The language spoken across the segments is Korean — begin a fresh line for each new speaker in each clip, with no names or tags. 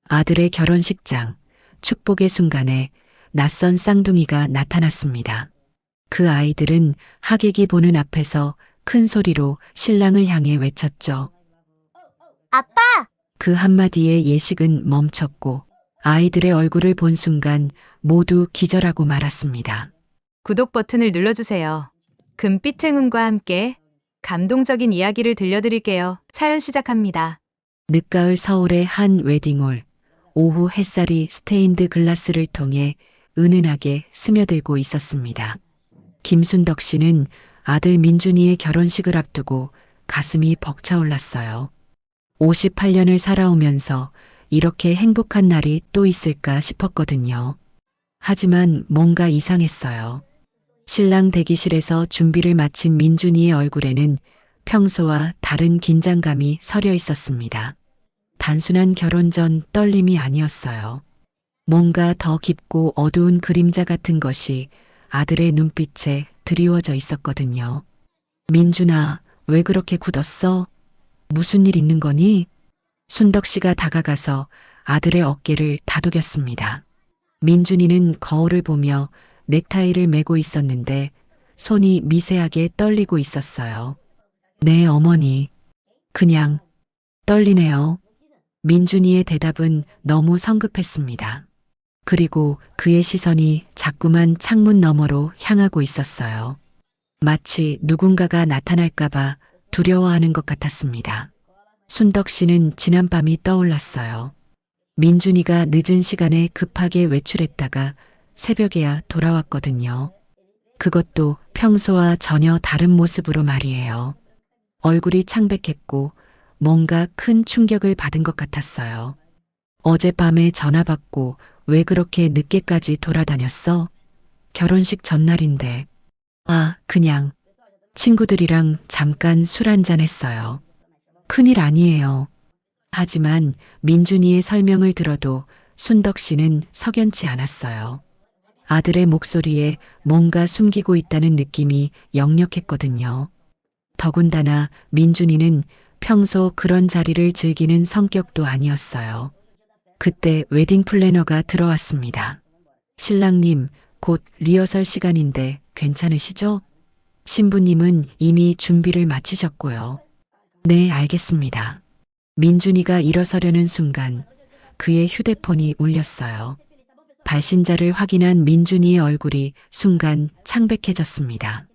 아들의 결혼식장, 축복의 순간에 낯선 쌍둥이가 나타났습니다. 그 아이들은 하객이 보는 앞에서 큰 소리로 신랑을 향해 외쳤죠.
아빠!
그 한마디에 예식은 멈췄고 아이들의 얼굴을 본 순간 모두 기절하고 말았습니다.
구독 버튼을 눌러주세요. 금빛 행운과 함께 감동적인 이야기를 들려드릴게요. 사연 시작합니다.
늦가을 서울의 한 웨딩홀. 오후 햇살이 스테인드 글라스를 통해 은은하게 스며들고 있었습니다. 김순덕 씨는 아들 민준이의 결혼식을 앞두고 가슴이 벅차올랐어요. 58년을 살아오면서 이렇게 행복한 날이 또 있을까 싶었거든요. 하지만 뭔가 이상했어요. 신랑 대기실에서 준비를 마친 민준이의 얼굴에는 평소와 다른 긴장감이 서려 있었습니다. 단순한 결혼 전 떨림이 아니었어요. 뭔가 더 깊고 어두운 그림자 같은 것이 아들의 눈빛에 드리워져 있었거든요. 민준아, 왜 그렇게 굳었어? 무슨 일 있는 거니? 순덕 씨가 다가가서 아들의 어깨를 다독였습니다. 민준이는 거울을 보며 넥타이를 매고 있었는데 손이 미세하게 떨리고 있었어요. 네, 어머니. 그냥 떨리네요. 민준이의 대답은 너무 성급했습니다. 그리고 그의 시선이 자꾸만 창문 너머로 향하고 있었어요. 마치 누군가가 나타날까봐 두려워하는 것 같았습니다. 순덕 씨는 지난밤이 떠올랐어요. 민준이가 늦은 시간에 급하게 외출했다가 새벽에야 돌아왔거든요. 그것도 평소와 전혀 다른 모습으로 말이에요. 얼굴이 창백했고 뭔가 큰 충격을 받은 것 같았어요. 어젯밤에 전화 받고 왜 그렇게 늦게까지 돌아다녔어? 결혼식 전날인데. 아, 그냥 친구들이랑 잠깐 술 한잔 했어요. 큰일 아니에요. 하지만 민준이의 설명을 들어도 순덕 씨는 석연치 않았어요. 아들의 목소리에 뭔가 숨기고 있다는 느낌이 역력했거든요. 더군다나 민준이는 평소 그런 자리를 즐기는 성격도 아니었어요. 그때 웨딩 플래너가 들어왔습니다. 신랑님, 곧 리허설 시간인데 괜찮으시죠? 신부님은 이미 준비를 마치셨고요. 네, 알겠습니다. 민준이가 일어서려는 순간 그의 휴대폰이 울렸어요. 발신자를 확인한 민준이의 얼굴이 순간 창백해졌습니다.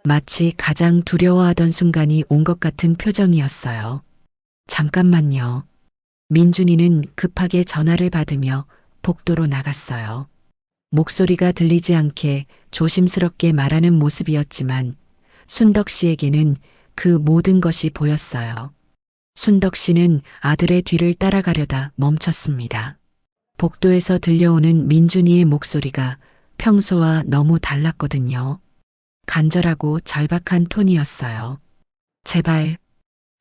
마치 가장 두려워하던 순간이 온 것 같은 표정이었어요. 잠깐만요. 민준이는 급하게 전화를 받으며 복도로 나갔어요. 목소리가 들리지 않게 조심스럽게 말하는 모습이었지만 순덕 씨에게는 그 모든 것이 보였어요. 순덕 씨는 아들의 뒤를 따라가려다 멈췄습니다. 복도에서 들려오는 민준이의 목소리가 평소와 너무 달랐거든요. 간절하고 절박한 톤이었어요. 제발,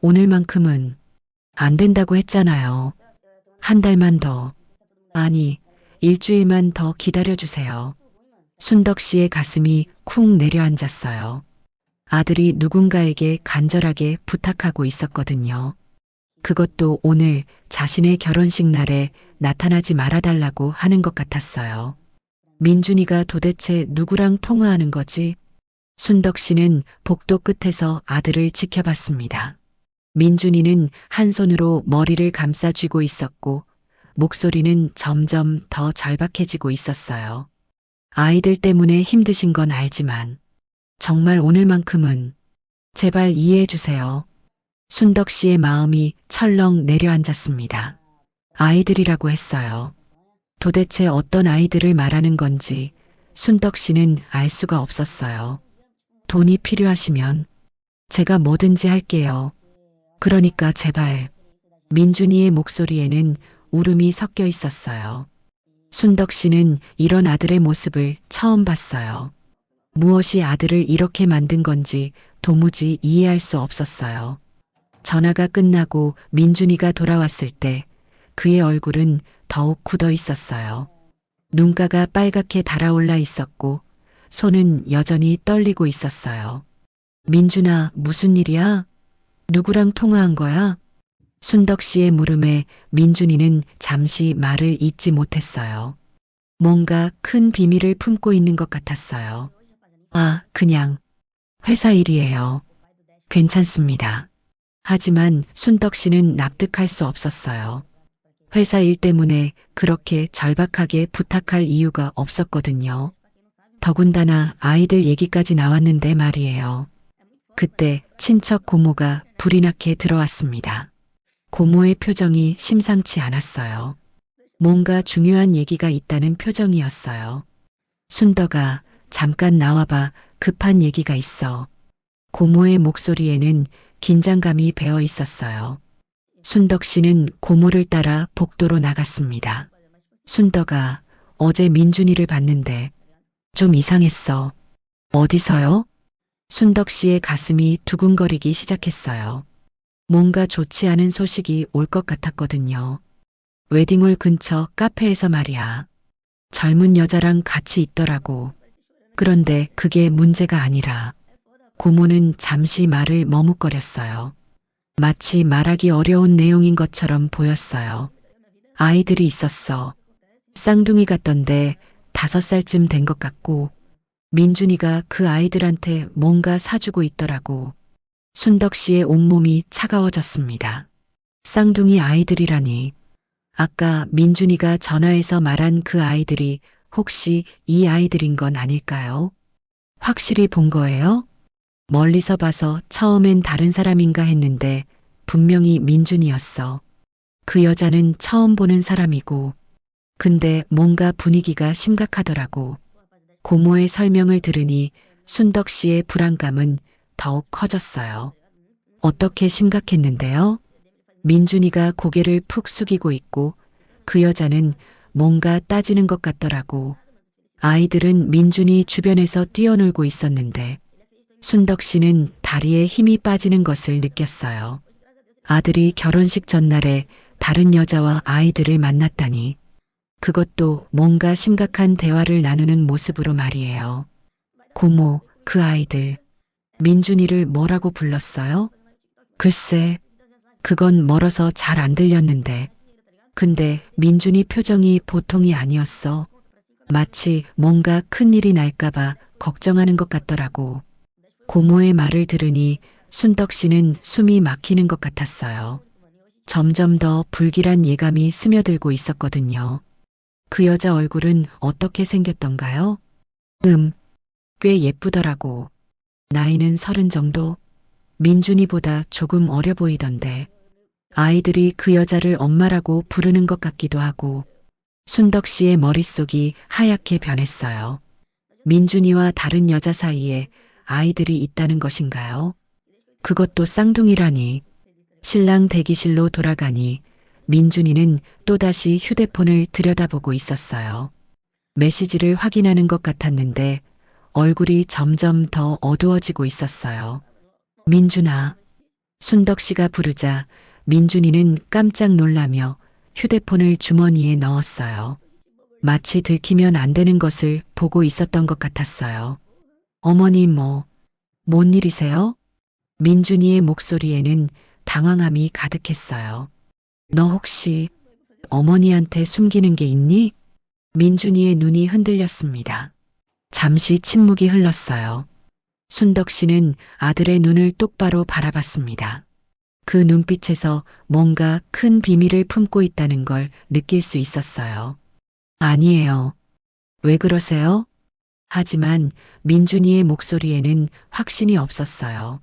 오늘만큼은 안 된다고 했잖아요. 한 달만 더, 아니, 일주일만 더 기다려주세요. 순덕 씨의 가슴이 쿵 내려앉았어요. 아들이 누군가에게 간절하게 부탁하고 있었거든요. 그것도 오늘 자신의 결혼식 날에 나타나지 말아달라고 하는 것 같았어요. 민준이가 도대체 누구랑 통화하는 거지? 순덕 씨는 복도 끝에서 아들을 지켜봤습니다. 민준이는 한 손으로 머리를 감싸 쥐고 있었고 목소리는 점점 더 절박해지고 있었어요. 아이들 때문에 힘드신 건 알지만 정말 오늘만큼은 제발 이해해 주세요. 순덕 씨의 마음이 철렁 내려앉았습니다. 아이들이라고 했어요. 도대체 어떤 아이들을 말하는 건지 순덕 씨는 알 수가 없었어요. 돈이 필요하시면 제가 뭐든지 할게요. 그러니까 제발. 민준이의 목소리에는 울음이 섞여 있었어요. 순덕 씨는 이런 아들의 모습을 처음 봤어요. 무엇이 아들을 이렇게 만든 건지 도무지 이해할 수 없었어요. 전화가 끝나고 민준이가 돌아왔을 때 그의 얼굴은 더욱 굳어 있었어요. 눈가가 빨갛게 달아올라 있었고 손은 여전히 떨리고 있었어요. 민준아, 무슨 일이야? 누구랑 통화한 거야? 순덕 씨의 물음에 민준이는 잠시 말을 잇지 못했어요. 뭔가 큰 비밀을 품고 있는 것 같았어요. 아, 그냥 회사 일이에요. 괜찮습니다. 하지만 순덕 씨는 납득할 수 없었어요. 회사 일 때문에 그렇게 절박하게 부탁할 이유가 없었거든요. 더군다나 아이들 얘기까지 나왔는데 말이에요. 그때 친척 고모가 불이 나게 들어왔습니다. 고모의 표정이 심상치 않았어요. 뭔가 중요한 얘기가 있다는 표정이었어요. 순덕아, 잠깐 나와봐. 급한 얘기가 있어. 고모의 목소리에는 긴장감이 배어 있었어요. 순덕 씨는 고모를 따라 복도로 나갔습니다. 순덕아, 어제 민준이를 봤는데 좀 이상했어. 어디서요? 순덕 씨의 가슴이 두근거리기 시작했어요. 뭔가 좋지 않은 소식이 올 것 같았거든요. 웨딩홀 근처 카페에서 말이야. 젊은 여자랑 같이 있더라고. 그런데 그게 문제가 아니라 고모는 잠시 말을 머뭇거렸어요. 마치 말하기 어려운 내용인 것처럼 보였어요. 아이들이 있었어. 쌍둥이 같던데 5살쯤 된 것 같고 민준이가 그 아이들한테 뭔가 사주고 있더라고. 순덕 씨의 온몸이 차가워졌습니다. 쌍둥이 아이들이라니. 아까 민준이가 전화해서 말한 그 아이들이 혹시 이 아이들인 건 아닐까요? 확실히 본 거예요? 멀리서 봐서 처음엔 다른 사람인가 했는데 분명히 민준이었어. 그 여자는 처음 보는 사람이고, 근데 뭔가 분위기가 심각하더라고. 고모의 설명을 들으니 순덕 씨의 불안감은 더욱 커졌어요. 어떻게 심각했는데요? 민준이가 고개를 푹 숙이고 있고 그 여자는 뭔가 따지는 것 같더라고. 아이들은 민준이 주변에서 뛰어놀고 있었는데 순덕 씨는 다리에 힘이 빠지는 것을 느꼈어요. 아들이 결혼식 전날에 다른 여자와 아이들을 만났다니. 그것도 뭔가 심각한 대화를 나누는 모습으로 말이에요. 고모, 그 아이들, 민준이를 뭐라고 불렀어요? 글쎄, 그건 멀어서 잘 안 들렸는데. 근데 민준이 표정이 보통이 아니었어. 마치 뭔가 큰일이 날까봐 걱정하는 것 같더라고. 고모의 말을 들으니 순덕 씨는 숨이 막히는 것 같았어요. 점점 더 불길한 예감이 스며들고 있었거든요. 그 여자 얼굴은 어떻게 생겼던가요? 꽤 예쁘더라고. 나이는 30 정도? 민준이보다 조금 어려 보이던데. 아이들이 그 여자를 엄마라고 부르는 것 같기도 하고. 순덕 씨의 머릿속이 하얗게 변했어요. 민준이와 다른 여자 사이에 아이들이 있다는 것인가요? 그것도 쌍둥이라니. 신랑 대기실로 돌아가니 민준이는 또다시 휴대폰을 들여다보고 있었어요. 메시지를 확인하는 것 같았는데 얼굴이 점점 더 어두워지고 있었어요. 민준아. 순덕 씨가 부르자 민준이는 깜짝 놀라며 휴대폰을 주머니에 넣었어요. 마치 들키면 안 되는 것을 보고 있었던 것 같았어요. 어머니 뭔 일이세요? 민준이의 목소리에는 당황함이 가득했어요. 너 혹시 어머니한테 숨기는 게 있니? 민준이의 눈이 흔들렸습니다. 잠시 침묵이 흘렀어요. 순덕 씨는 아들의 눈을 똑바로 바라봤습니다. 그 눈빛에서 뭔가 큰 비밀을 품고 있다는 걸 느낄 수 있었어요. 아니에요. 왜 그러세요? 하지만 민준이의 목소리에는 확신이 없었어요.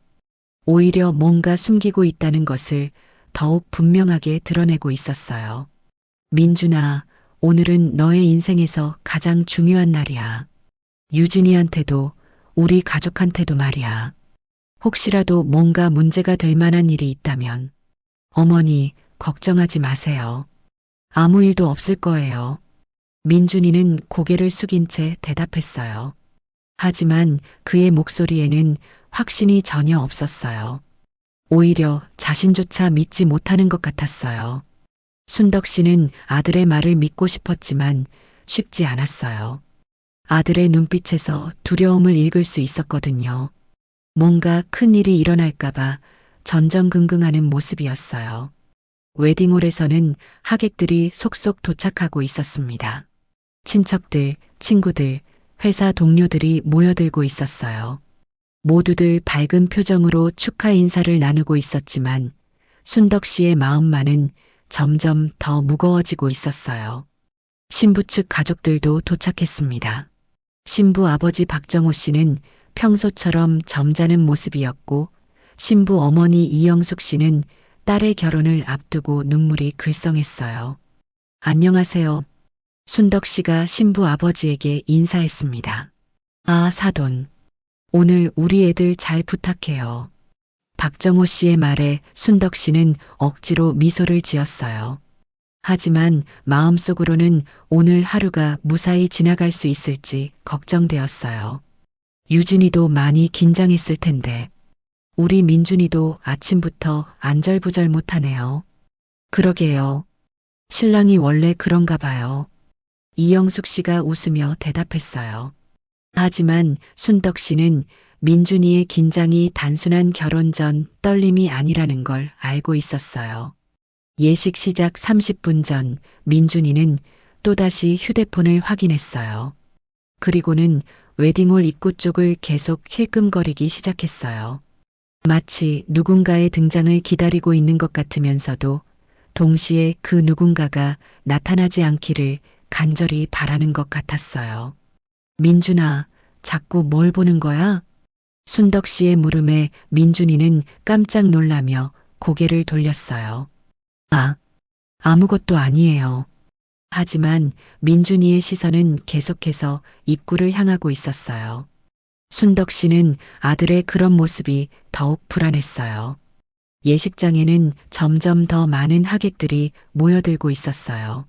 오히려 뭔가 숨기고 있다는 것을 더욱 분명하게 드러내고 있었어요. 민준아, 오늘은 너의 인생에서 가장 중요한 날이야. 유진이한테도 우리 가족한테도 말이야. 혹시라도 뭔가 문제가 될 만한 일이 있다면 어머니 걱정하지 마세요. 아무 일도 없을 거예요. 민준이는 고개를 숙인 채 대답했어요. 하지만 그의 목소리에는 확신이 전혀 없었어요. 오히려 자신조차 믿지 못하는 것 같았어요. 순덕 씨는 아들의 말을 믿고 싶었지만 쉽지 않았어요. 아들의 눈빛에서 두려움을 읽을 수 있었거든요. 뭔가 큰 일이 일어날까봐 전전긍긍하는 모습이었어요. 웨딩홀에서는 하객들이 속속 도착하고 있었습니다. 친척들, 친구들, 회사 동료들이 모여들고 있었어요. 모두들 밝은 표정으로 축하 인사를 나누고 있었지만 순덕 씨의 마음만은 점점 더 무거워지고 있었어요. 신부 측 가족들도 도착했습니다. 신부 아버지 박정호 씨는 평소처럼 점잖은 모습이었고 신부 어머니 이영숙 씨는 딸의 결혼을 앞두고 눈물이 글썽했어요. 안녕하세요. 순덕 씨가 신부 아버지에게 인사했습니다. 아, 사돈. 오늘 우리 애들 잘 부탁해요. 박정호 씨의 말에 순덕 씨는 억지로 미소를 지었어요. 하지만 마음속으로는 오늘 하루가 무사히 지나갈 수 있을지 걱정되었어요. 유진이도 많이 긴장했을 텐데 우리 민준이도 아침부터 안절부절 못하네요. 그러게요. 신랑이 원래 그런가 봐요. 이영숙 씨가 웃으며 대답했어요. 하지만 순덕 씨는 민준이의 긴장이 단순한 결혼 전 떨림이 아니라는 걸 알고 있었어요. 예식 시작 30분 전 민준이는 또다시 휴대폰을 확인했어요. 그리고는 웨딩홀 입구 쪽을 계속 힐끔거리기 시작했어요. 마치 누군가의 등장을 기다리고 있는 것 같으면서도 동시에 그 누군가가 나타나지 않기를 간절히 바라는 것 같았어요. 민준아, 자꾸 뭘 보는 거야? 순덕 씨의 물음에 민준이는 깜짝 놀라며 고개를 돌렸어요. 아, 아무것도 아니에요. 하지만 민준이의 시선은 계속해서 입구를 향하고 있었어요. 순덕 씨는 아들의 그런 모습이 더욱 불안했어요. 예식장에는 점점 더 많은 하객들이 모여들고 있었어요.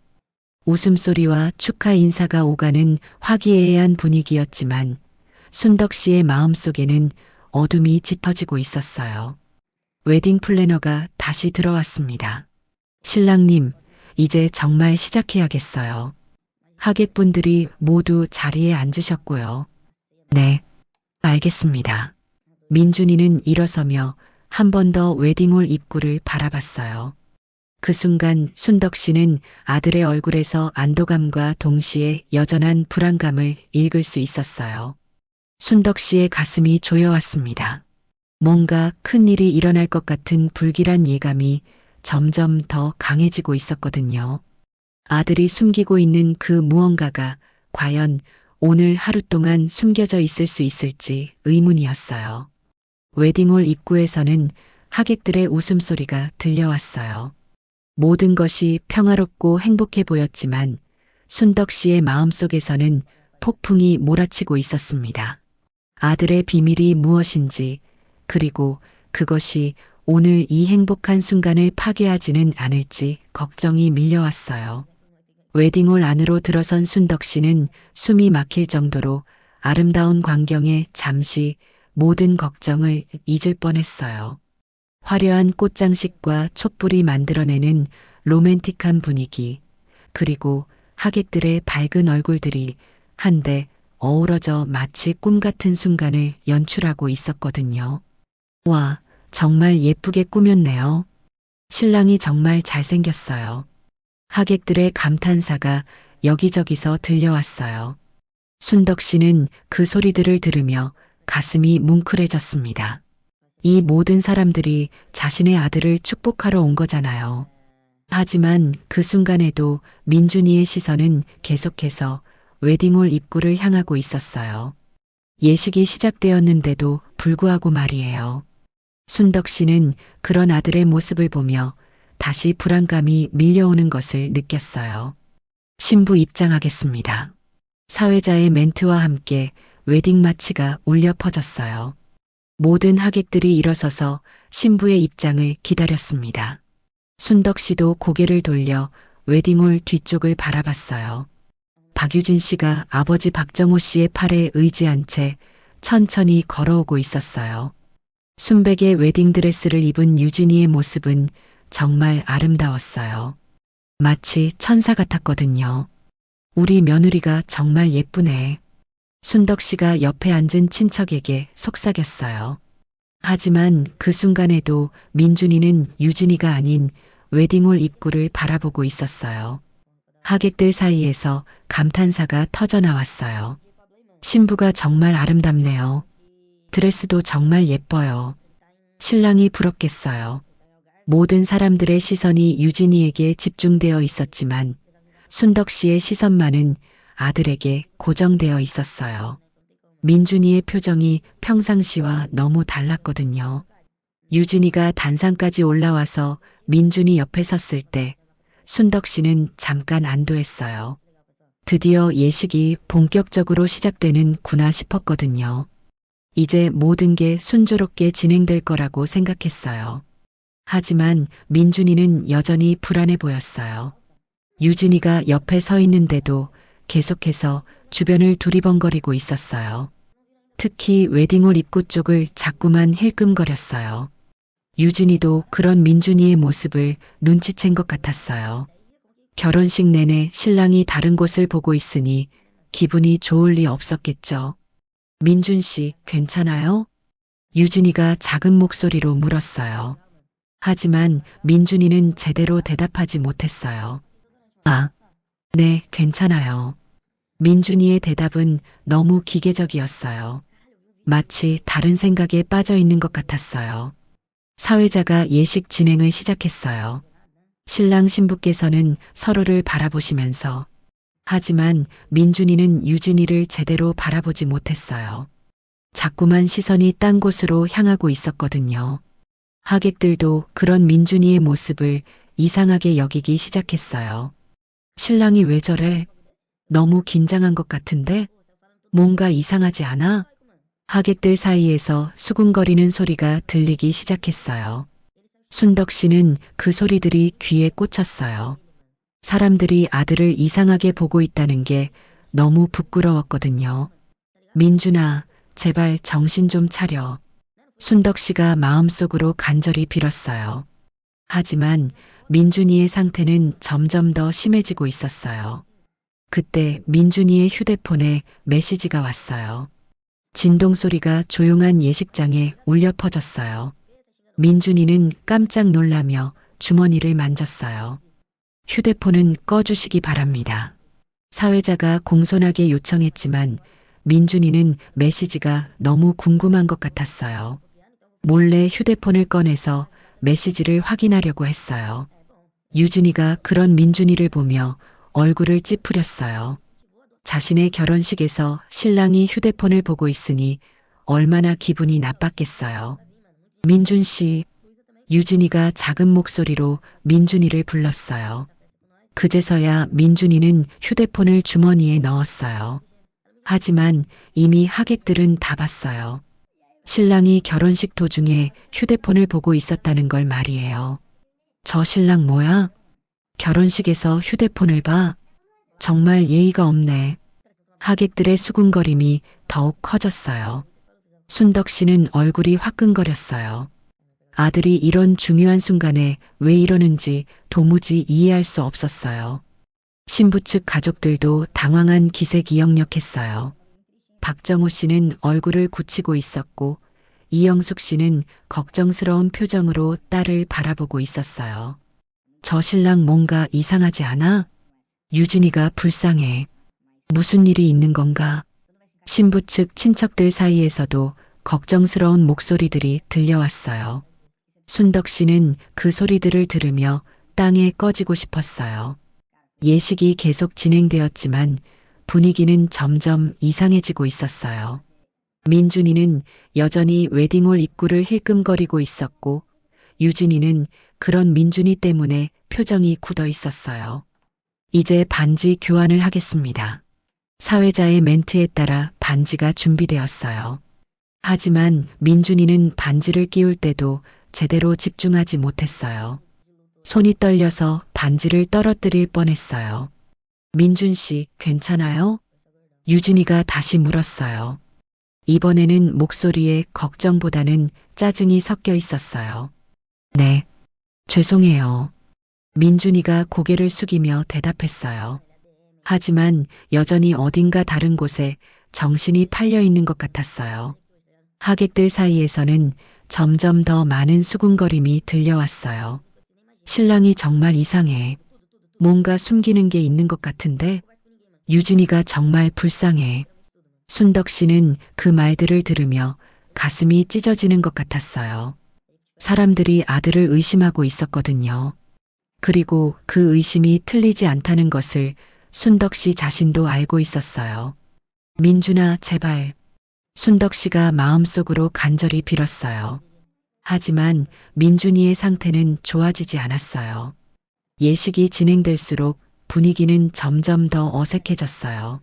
웃음소리와 축하 인사가 오가는 화기애애한 분위기였지만 순덕 씨의 마음속에는 어둠이 짙어지고 있었어요. 웨딩 플래너가 다시 들어왔습니다. 신랑님, 이제 정말 시작해야겠어요. 하객분들이 모두 자리에 앉으셨고요. 네, 알겠습니다. 민준이는 일어서며 한 번 더 웨딩홀 입구를 바라봤어요. 그 순간 순덕 씨는 아들의 얼굴에서 안도감과 동시에 여전한 불안감을 읽을 수 있었어요. 순덕 씨의 가슴이 조여왔습니다. 뭔가 큰 일이 일어날 것 같은 불길한 예감이 점점 더 강해지고 있었거든요. 아들이 숨기고 있는 그 무언가가 과연 오늘 하루 동안 숨겨져 있을 수 있을지 의문이었어요. 웨딩홀 입구에서는 하객들의 웃음소리가 들려왔어요. 모든 것이 평화롭고 행복해 보였지만 순덕 씨의 마음속에서는 폭풍이 몰아치고 있었습니다. 아들의 비밀이 무엇인지, 그리고 그것이 오늘 이 행복한 순간을 파괴하지는 않을지 걱정이 밀려왔어요. 웨딩홀 안으로 들어선 순덕 씨는 숨이 막힐 정도로 아름다운 광경에 잠시 모든 걱정을 잊을 뻔했어요. 화려한 꽃장식과 촛불이 만들어내는 로맨틱한 분위기, 그리고 하객들의 밝은 얼굴들이 한데 어우러져 마치 꿈 같은 순간을 연출하고 있었거든요. 와, 정말 예쁘게 꾸몄네요. 신랑이 정말 잘생겼어요. 하객들의 감탄사가 여기저기서 들려왔어요. 순덕 씨는 그 소리들을 들으며 가슴이 뭉클해졌습니다. 이 모든 사람들이 자신의 아들을 축복하러 온 거잖아요. 하지만 그 순간에도 민준이의 시선은 계속해서 웨딩홀 입구를 향하고 있었어요. 예식이 시작되었는데도 불구하고 말이에요. 순덕 씨는 그런 아들의 모습을 보며 다시 불안감이 밀려오는 것을 느꼈어요. 신부 입장하겠습니다. 사회자의 멘트와 함께 웨딩 마치가 울려 퍼졌어요. 모든 하객들이 일어서서 신부의 입장을 기다렸습니다. 순덕 씨도 고개를 돌려 웨딩홀 뒤쪽을 바라봤어요. 박유진 씨가 아버지 박정호 씨의 팔에 의지한 채 천천히 걸어오고 있었어요. 순백의 웨딩드레스를 입은 유진이의 모습은 정말 아름다웠어요. 마치 천사 같았거든요. 우리 며느리가 정말 예쁘네. 순덕 씨가 옆에 앉은 친척에게 속삭였어요. 하지만 그 순간에도 민준이는 유진이가 아닌 웨딩홀 입구를 바라보고 있었어요. 하객들 사이에서 감탄사가 터져 나왔어요. 신부가 정말 아름답네요. 드레스도 정말 예뻐요. 신랑이 부럽겠어요. 모든 사람들의 시선이 유진이에게 집중되어 있었지만 순덕 씨의 시선만은 아들에게 고정되어 있었어요. 민준이의 표정이 평상시와 너무 달랐거든요. 유진이가 단상까지 올라와서 민준이 옆에 섰을 때 순덕 씨는 잠깐 안도했어요. 드디어 예식이 본격적으로 시작되는구나 싶었거든요. 이제 모든 게 순조롭게 진행될 거라고 생각했어요. 하지만 민준이는 여전히 불안해 보였어요. 유진이가 옆에 서 있는데도 계속해서 주변을 두리번거리고 있었어요. 특히 웨딩홀 입구 쪽을 자꾸만 힐끔거렸어요. 유진이도 그런 민준이의 모습을 눈치챈 것 같았어요. 결혼식 내내 신랑이 다른 곳을 보고 있으니 기분이 좋을 리 없었겠죠. 민준 씨, 괜찮아요? 유진이가 작은 목소리로 물었어요. 하지만 민준이는 제대로 대답하지 못했어요. 아, 네, 괜찮아요. 민준이의 대답은 너무 기계적이었어요. 마치 다른 생각에 빠져 있는 것 같았어요. 사회자가 예식 진행을 시작했어요. 신랑 신부께서는 서로를 바라보시면서 하지만 민준이는 유진이를 제대로 바라보지 못했어요. 자꾸만 시선이 딴 곳으로 향하고 있었거든요. 하객들도 그런 민준이의 모습을 이상하게 여기기 시작했어요. 신랑이 왜 저래? 너무 긴장한 것 같은데? 뭔가 이상하지 않아? 하객들 사이에서 수군거리는 소리가 들리기 시작했어요. 순덕 씨는 그 소리들이 귀에 꽂혔어요. 사람들이 아들을 이상하게 보고 있다는 게 너무 부끄러웠거든요. 민준아, 제발 정신 좀 차려. 순덕 씨가 마음속으로 간절히 빌었어요. 하지만 민준이의 상태는 점점 더 심해지고 있었어요. 그때 민준이의 휴대폰에 메시지가 왔어요. 진동 소리가 조용한 예식장에 울려 퍼졌어요. 민준이는 깜짝 놀라며 주머니를 만졌어요. 휴대폰은 꺼주시기 바랍니다. 사회자가 공손하게 요청했지만 민준이는 메시지가 너무 궁금한 것 같았어요. 몰래 휴대폰을 꺼내서 메시지를 확인하려고 했어요. 유진이가 그런 민준이를 보며 얼굴을 찌푸렸어요. 자신의 결혼식에서 신랑이 휴대폰을 보고 있으니 얼마나 기분이 나빴겠어요. 민준 씨, 유진이가 작은 목소리로 민준이를 불렀어요. 그제서야 민준이는 휴대폰을 주머니에 넣었어요. 하지만 이미 하객들은 다 봤어요. 신랑이 결혼식 도중에 휴대폰을 보고 있었다는 걸 말이에요. 저 신랑 뭐야? 결혼식에서 휴대폰을 봐? 정말 예의가 없네. 하객들의 수군거림이 더욱 커졌어요. 순덕 씨는 얼굴이 화끈거렸어요. 아들이 이런 중요한 순간에 왜 이러는지 도무지 이해할 수 없었어요. 신부 측 가족들도 당황한 기색이역력했어요. 박정호 씨는 얼굴을 굳히고 있었고 이영숙 씨는 걱정스러운 표정으로 딸을 바라보고 있었어요. 저 신랑 뭔가 이상하지 않아? 유진이가 불쌍해. 무슨 일이 있는 건가? 신부 측 친척들 사이에서도 걱정스러운 목소리들이 들려왔어요. 순덕 씨는 그 소리들을 들으며 땅에 꺼지고 싶었어요. 예식이 계속 진행되었지만 분위기는 점점 이상해지고 있었어요. 민준이는 여전히 웨딩홀 입구를 힐끔거리고 있었고 유진이는 그런 민준이 때문에 표정이 굳어 있었어요. 이제 반지 교환을 하겠습니다. 사회자의 멘트에 따라 반지가 준비되었어요. 하지만 민준이는 반지를 끼울 때도 제대로 집중하지 못했어요. 손이 떨려서 반지를 떨어뜨릴 뻔했어요. 민준 씨, 괜찮아요? 유진이가 다시 물었어요. 이번에는 목소리에 걱정보다는 짜증이 섞여 있었어요. 네, 죄송해요. 민준이가 고개를 숙이며 대답했어요. 하지만 여전히 어딘가 다른 곳에 정신이 팔려 있는 것 같았어요. 하객들 사이에서는 점점 더 많은 수군거림이 들려왔어요. 신랑이 정말 이상해. 뭔가 숨기는 게 있는 것 같은데 유진이가 정말 불쌍해. 순덕 씨는 그 말들을 들으며 가슴이 찢어지는 것 같았어요. 사람들이 아들을 의심하고 있었거든요. 그리고 그 의심이 틀리지 않다는 것을 순덕 씨 자신도 알고 있었어요. 민준아, 제발. 순덕 씨가 마음속으로 간절히 빌었어요. 하지만 민준이의 상태는 좋아지지 않았어요. 예식이 진행될수록 분위기는 점점 더 어색해졌어요.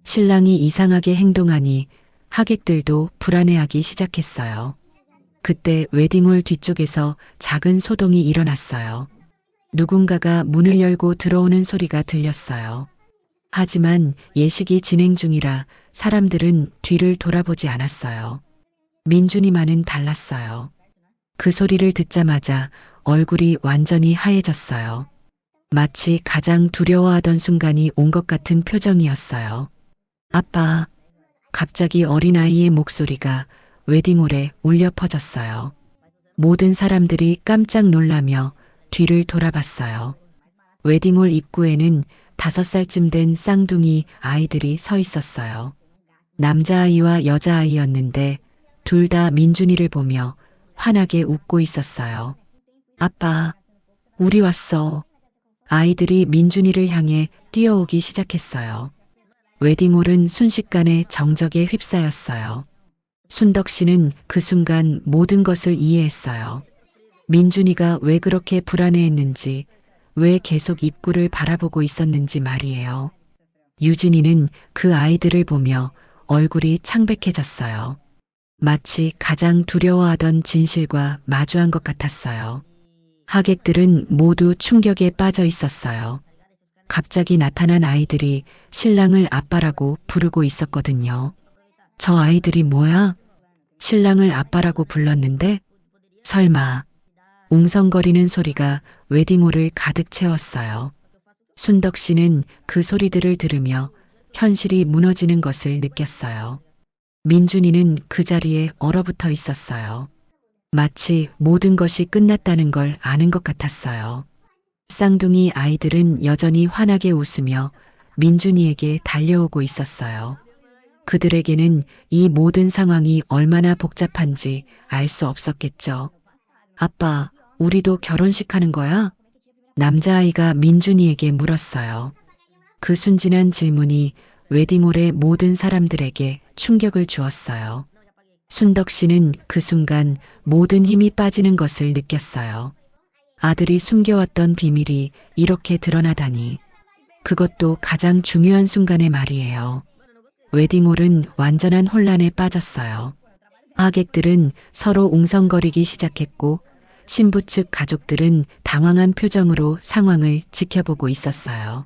신랑이 이상하게 행동하니 하객들도 불안해하기 시작했어요. 그때 웨딩홀 뒤쪽에서 작은 소동이 일어났어요. 누군가가 문을 열고 들어오는 소리가 들렸어요. 하지만 예식이 진행 중이라 사람들은 뒤를 돌아보지 않았어요. 민준이만은 달랐어요. 그 소리를 듣자마자 얼굴이 완전히 하얘졌어요. 마치 가장 두려워하던 순간이 온 것 같은 표정이었어요. 아빠. 갑자기 어린아이의 목소리가 웨딩홀에 울려 퍼졌어요. 모든 사람들이 깜짝 놀라며 뒤를 돌아봤어요. 웨딩홀 입구에는 5살쯤 된 쌍둥이 아이들이 서 있었어요. 남자아이와 여자아이였는데 둘 다 민준이를 보며 환하게 웃고 있었어요. 아빠, 우리 왔어. 아이들이 민준이를 향해 뛰어오기 시작했어요. 웨딩홀은 순식간에 정적에 휩싸였어요. 순덕 씨는 그 순간 모든 것을 이해했어요. 민준이가 왜 그렇게 불안해했는지, 왜 계속 입구를 바라보고 있었는지 말이에요. 유진이는 그 아이들을 보며 얼굴이 창백해졌어요. 마치 가장 두려워하던 진실과 마주한 것 같았어요. 하객들은 모두 충격에 빠져 있었어요. 갑자기 나타난 아이들이 신랑을 아빠라고 부르고 있었거든요. 저 아이들이 뭐야? 신랑을 아빠라고 불렀는데? 설마. 웅성거리는 소리가 웨딩홀을 가득 채웠어요. 순덕 씨는 그 소리들을 들으며 현실이 무너지는 것을 느꼈어요. 민준이는 그 자리에 얼어붙어 있었어요. 마치 모든 것이 끝났다는 걸 아는 것 같았어요. 쌍둥이 아이들은 여전히 환하게 웃으며 민준이에게 달려오고 있었어요. 그들에게는 이 모든 상황이 얼마나 복잡한지 알 수 없었겠죠. 아빠, 우리도 결혼식 하는 거야? 남자아이가 민준이에게 물었어요. 그 순진한 질문이 웨딩홀의 모든 사람들에게 충격을 주었어요. 순덕 씨는 그 순간 모든 힘이 빠지는 것을 느꼈어요. 아들이 숨겨왔던 비밀이 이렇게 드러나다니. 그것도 가장 중요한 순간에 말이에요. 웨딩홀은 완전한 혼란에 빠졌어요. 하객들은 서로 웅성거리기 시작했고 신부 측 가족들은 당황한 표정으로 상황을 지켜보고 있었어요.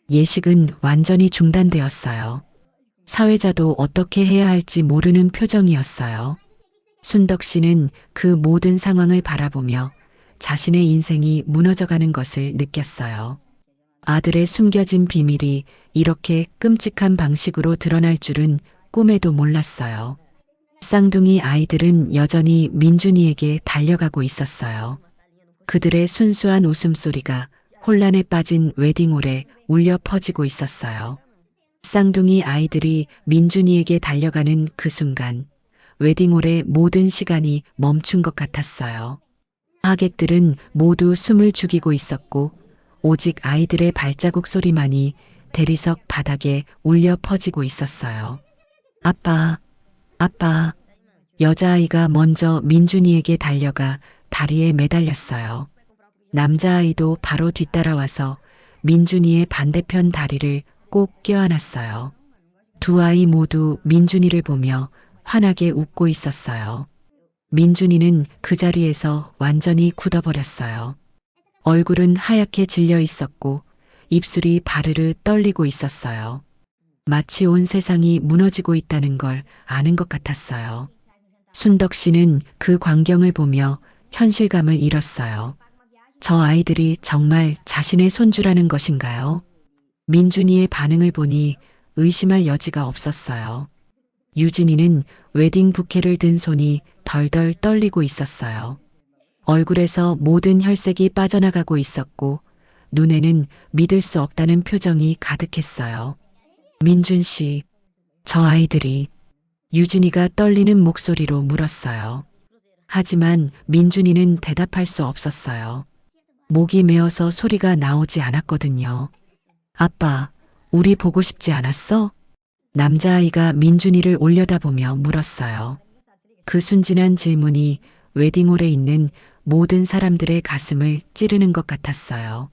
예식은 완전히 중단되었어요. 사회자도 어떻게 해야 할지 모르는 표정이었어요. 순덕 씨는 그 모든 상황을 바라보며 자신의 인생이 무너져가는 것을 느꼈어요. 아들의 숨겨진 비밀이 이렇게 끔찍한 방식으로 드러날 줄은 꿈에도 몰랐어요. 쌍둥이 아이들은 여전히 민준이에게 달려가고 있었어요. 그들의 순수한 웃음소리가 혼란에 빠진 웨딩홀에 울려 퍼지고 있었어요. 쌍둥이 아이들이 민준이에게 달려가는 그 순간 웨딩홀의 모든 시간이 멈춘 것 같았어요. 하객들은 모두 숨을 죽이고 있었고 오직 아이들의 발자국 소리만이 대리석 바닥에 울려 퍼지고 있었어요. 아빠, 아빠. 여자아이가 먼저 민준이에게 달려가 다리에 매달렸어요. 남자아이도 바로 뒤따라와서 민준이의 반대편 다리를 꼭 껴안았어요. 두 아이 모두 민준이를 보며 환하게 웃고 있었어요. 민준이는 그 자리에서 완전히 굳어버렸어요. 얼굴은 하얗게 질려 있었고 입술이 바르르 떨리고 있었어요. 마치 온 세상이 무너지고 있다는 걸 아는 것 같았어요. 순덕 씨는 그 광경을 보며 현실감을 잃었어요. 저 아이들이 정말 자신의 손주라는 것인가요? 민준이의 반응을 보니 의심할 여지가 없었어요. 유진이는 웨딩 부케를 든 손이 덜덜 떨리고 있었어요. 얼굴에서 모든 혈색이 빠져나가고 있었고 눈에는 믿을 수 없다는 표정이 가득했어요. 민준 씨, 저 아이들이 유진이가 떨리는 목소리로 물었어요. 하지만 민준이는 대답할 수 없었어요. 목이 메어서 소리가 나오지 않았거든요. 아빠, 우리 보고 싶지 않았어? 남자아이가 민준이를 올려다보며 물었어요. 그 순진한 질문이 웨딩홀에 있는 모든 사람들의 가슴을 찌르는 것 같았어요.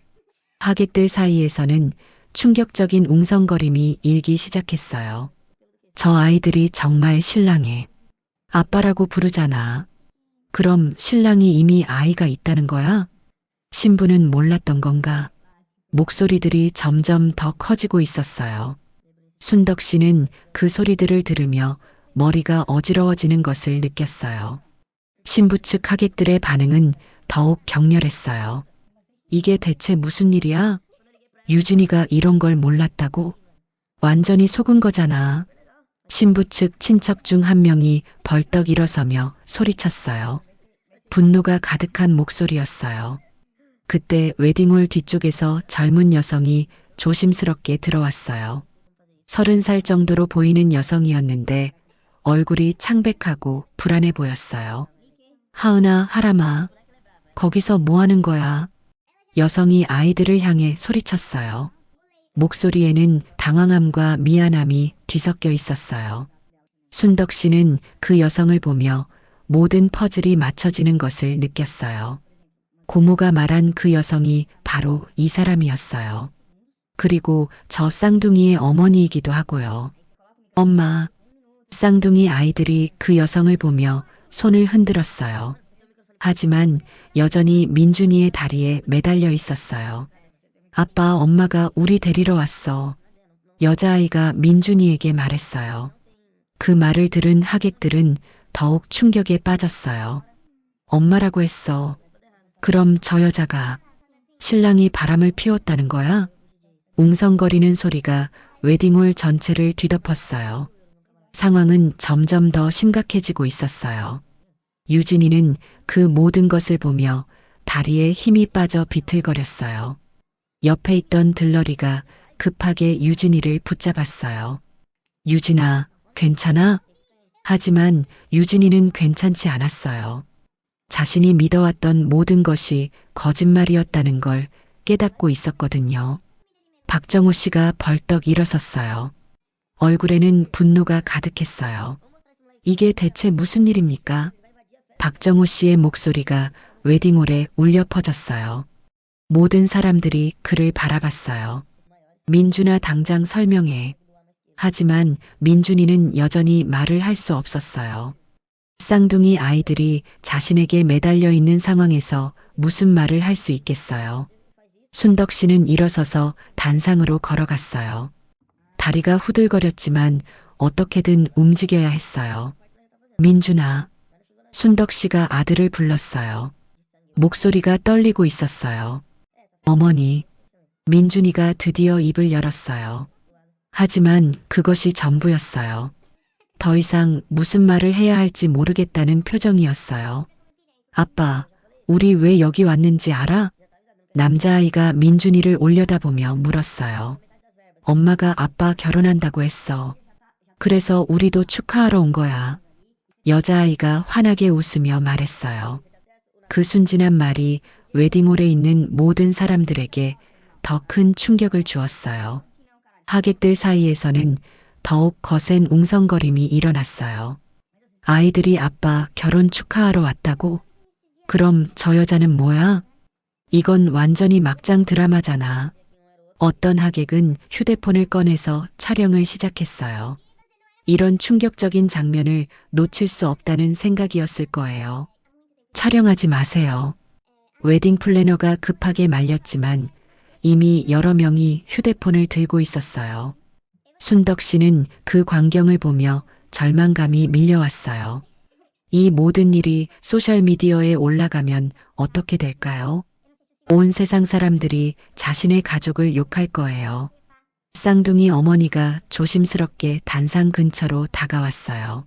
하객들 사이에서는 충격적인 웅성거림이 일기 시작했어요. 저 아이들이 정말 신랑의 아빠라고 부르잖아. 그럼 신랑이 이미 아이가 있다는 거야? 신부는 몰랐던 건가? 목소리들이 점점 더 커지고 있었어요. 순덕 씨는 그 소리들을 들으며 머리가 어지러워지는 것을 느꼈어요. 신부 측 하객들의 반응은 더욱 격렬했어요. 이게 대체 무슨 일이야? 유진이가 이런 걸 몰랐다고? 완전히 속은 거잖아. 신부 측 친척 중 한 명이 벌떡 일어서며 소리쳤어요. 분노가 가득한 목소리였어요. 그때 웨딩홀 뒤쪽에서 젊은 여성이 조심스럽게 들어왔어요. 30살 정도로 보이는 여성이었는데 얼굴이 창백하고 불안해 보였어요. 하은아, 하람아, 거기서 뭐 하는 거야? 여성이 아이들을 향해 소리쳤어요. 목소리에는 당황함과 미안함이 뒤섞여 있었어요. 순덕 씨는 그 여성을 보며 모든 퍼즐이 맞춰지는 것을 느꼈어요. 고모가 말한 그 여성이 바로 이 사람이었어요. 그리고 저 쌍둥이의 어머니이기도 하고요. 엄마, 쌍둥이 아이들이 그 여성을 보며 손을 흔들었어요. 하지만 여전히 민준이의 다리에 매달려 있었어요. 아빠, 엄마가 우리 데리러 왔어. 여자아이가 민준이에게 말했어요. 그 말을 들은 하객들은 더욱 충격에 빠졌어요. 엄마라고 했어. 그럼 저 여자가 신랑이 바람을 피웠다는 거야? 웅성거리는 소리가 웨딩홀 전체를 뒤덮었어요. 상황은 점점 더 심각해지고 있었어요. 유진이는 그 모든 것을 보며 다리에 힘이 빠져 비틀거렸어요. 옆에 있던 들러리가 급하게 유진이를 붙잡았어요. 유진아, 괜찮아? 하지만 유진이는 괜찮지 않았어요. 자신이 믿어왔던 모든 것이 거짓말이었다는 걸 깨닫고 있었거든요. 박정호 씨가 벌떡 일어섰어요. 얼굴에는 분노가 가득했어요. 이게 대체 무슨 일입니까? 박정호 씨의 목소리가 웨딩홀에 울려 퍼졌어요. 모든 사람들이 그를 바라봤어요. 민준아, 당장 설명해. 하지만 민준이는 여전히 말을 할 수 없었어요. 쌍둥이 아이들이 자신에게 매달려 있는 상황에서 무슨 말을 할 수 있겠어요. 순덕 씨는 일어서서 단상으로 걸어갔어요. 다리가 후들거렸지만 어떻게든 움직여야 했어요. 민준아, 순덕 씨가 아들을 불렀어요. 목소리가 떨리고 있었어요. 어머니, 민준이가 드디어 입을 열었어요. 하지만 그것이 전부였어요. 더 이상 무슨 말을 해야 할지 모르겠다는 표정이었어요. 아빠, 우리 왜 여기 왔는지 알아? 남자아이가 민준이를 올려다보며 물었어요. 엄마가 아빠 결혼한다고 했어. 그래서 우리도 축하하러 온 거야. 여자아이가 환하게 웃으며 말했어요. 그 순진한 말이 웨딩홀에 있는 모든 사람들에게 더 큰 충격을 주었어요. 하객들 사이에서는 더욱 거센 웅성거림이 일어났어요. 아이들이 아빠 결혼 축하하러 왔다고? 그럼 저 여자는 뭐야? 이건 완전히 막장 드라마잖아. 어떤 하객은 휴대폰을 꺼내서 촬영을 시작했어요. 이런 충격적인 장면을 놓칠 수 없다는 생각이었을 거예요. 촬영하지 마세요. 웨딩 플래너가 급하게 말렸지만 이미 여러 명이 휴대폰을 들고 있었어요. 순덕 씨는 그 광경을 보며 절망감이 밀려왔어요. 이 모든 일이 소셜미디어에 올라가면 어떻게 될까요? 온 세상 사람들이 자신의 가족을 욕할 거예요. 쌍둥이 어머니가 조심스럽게 단상 근처로 다가왔어요.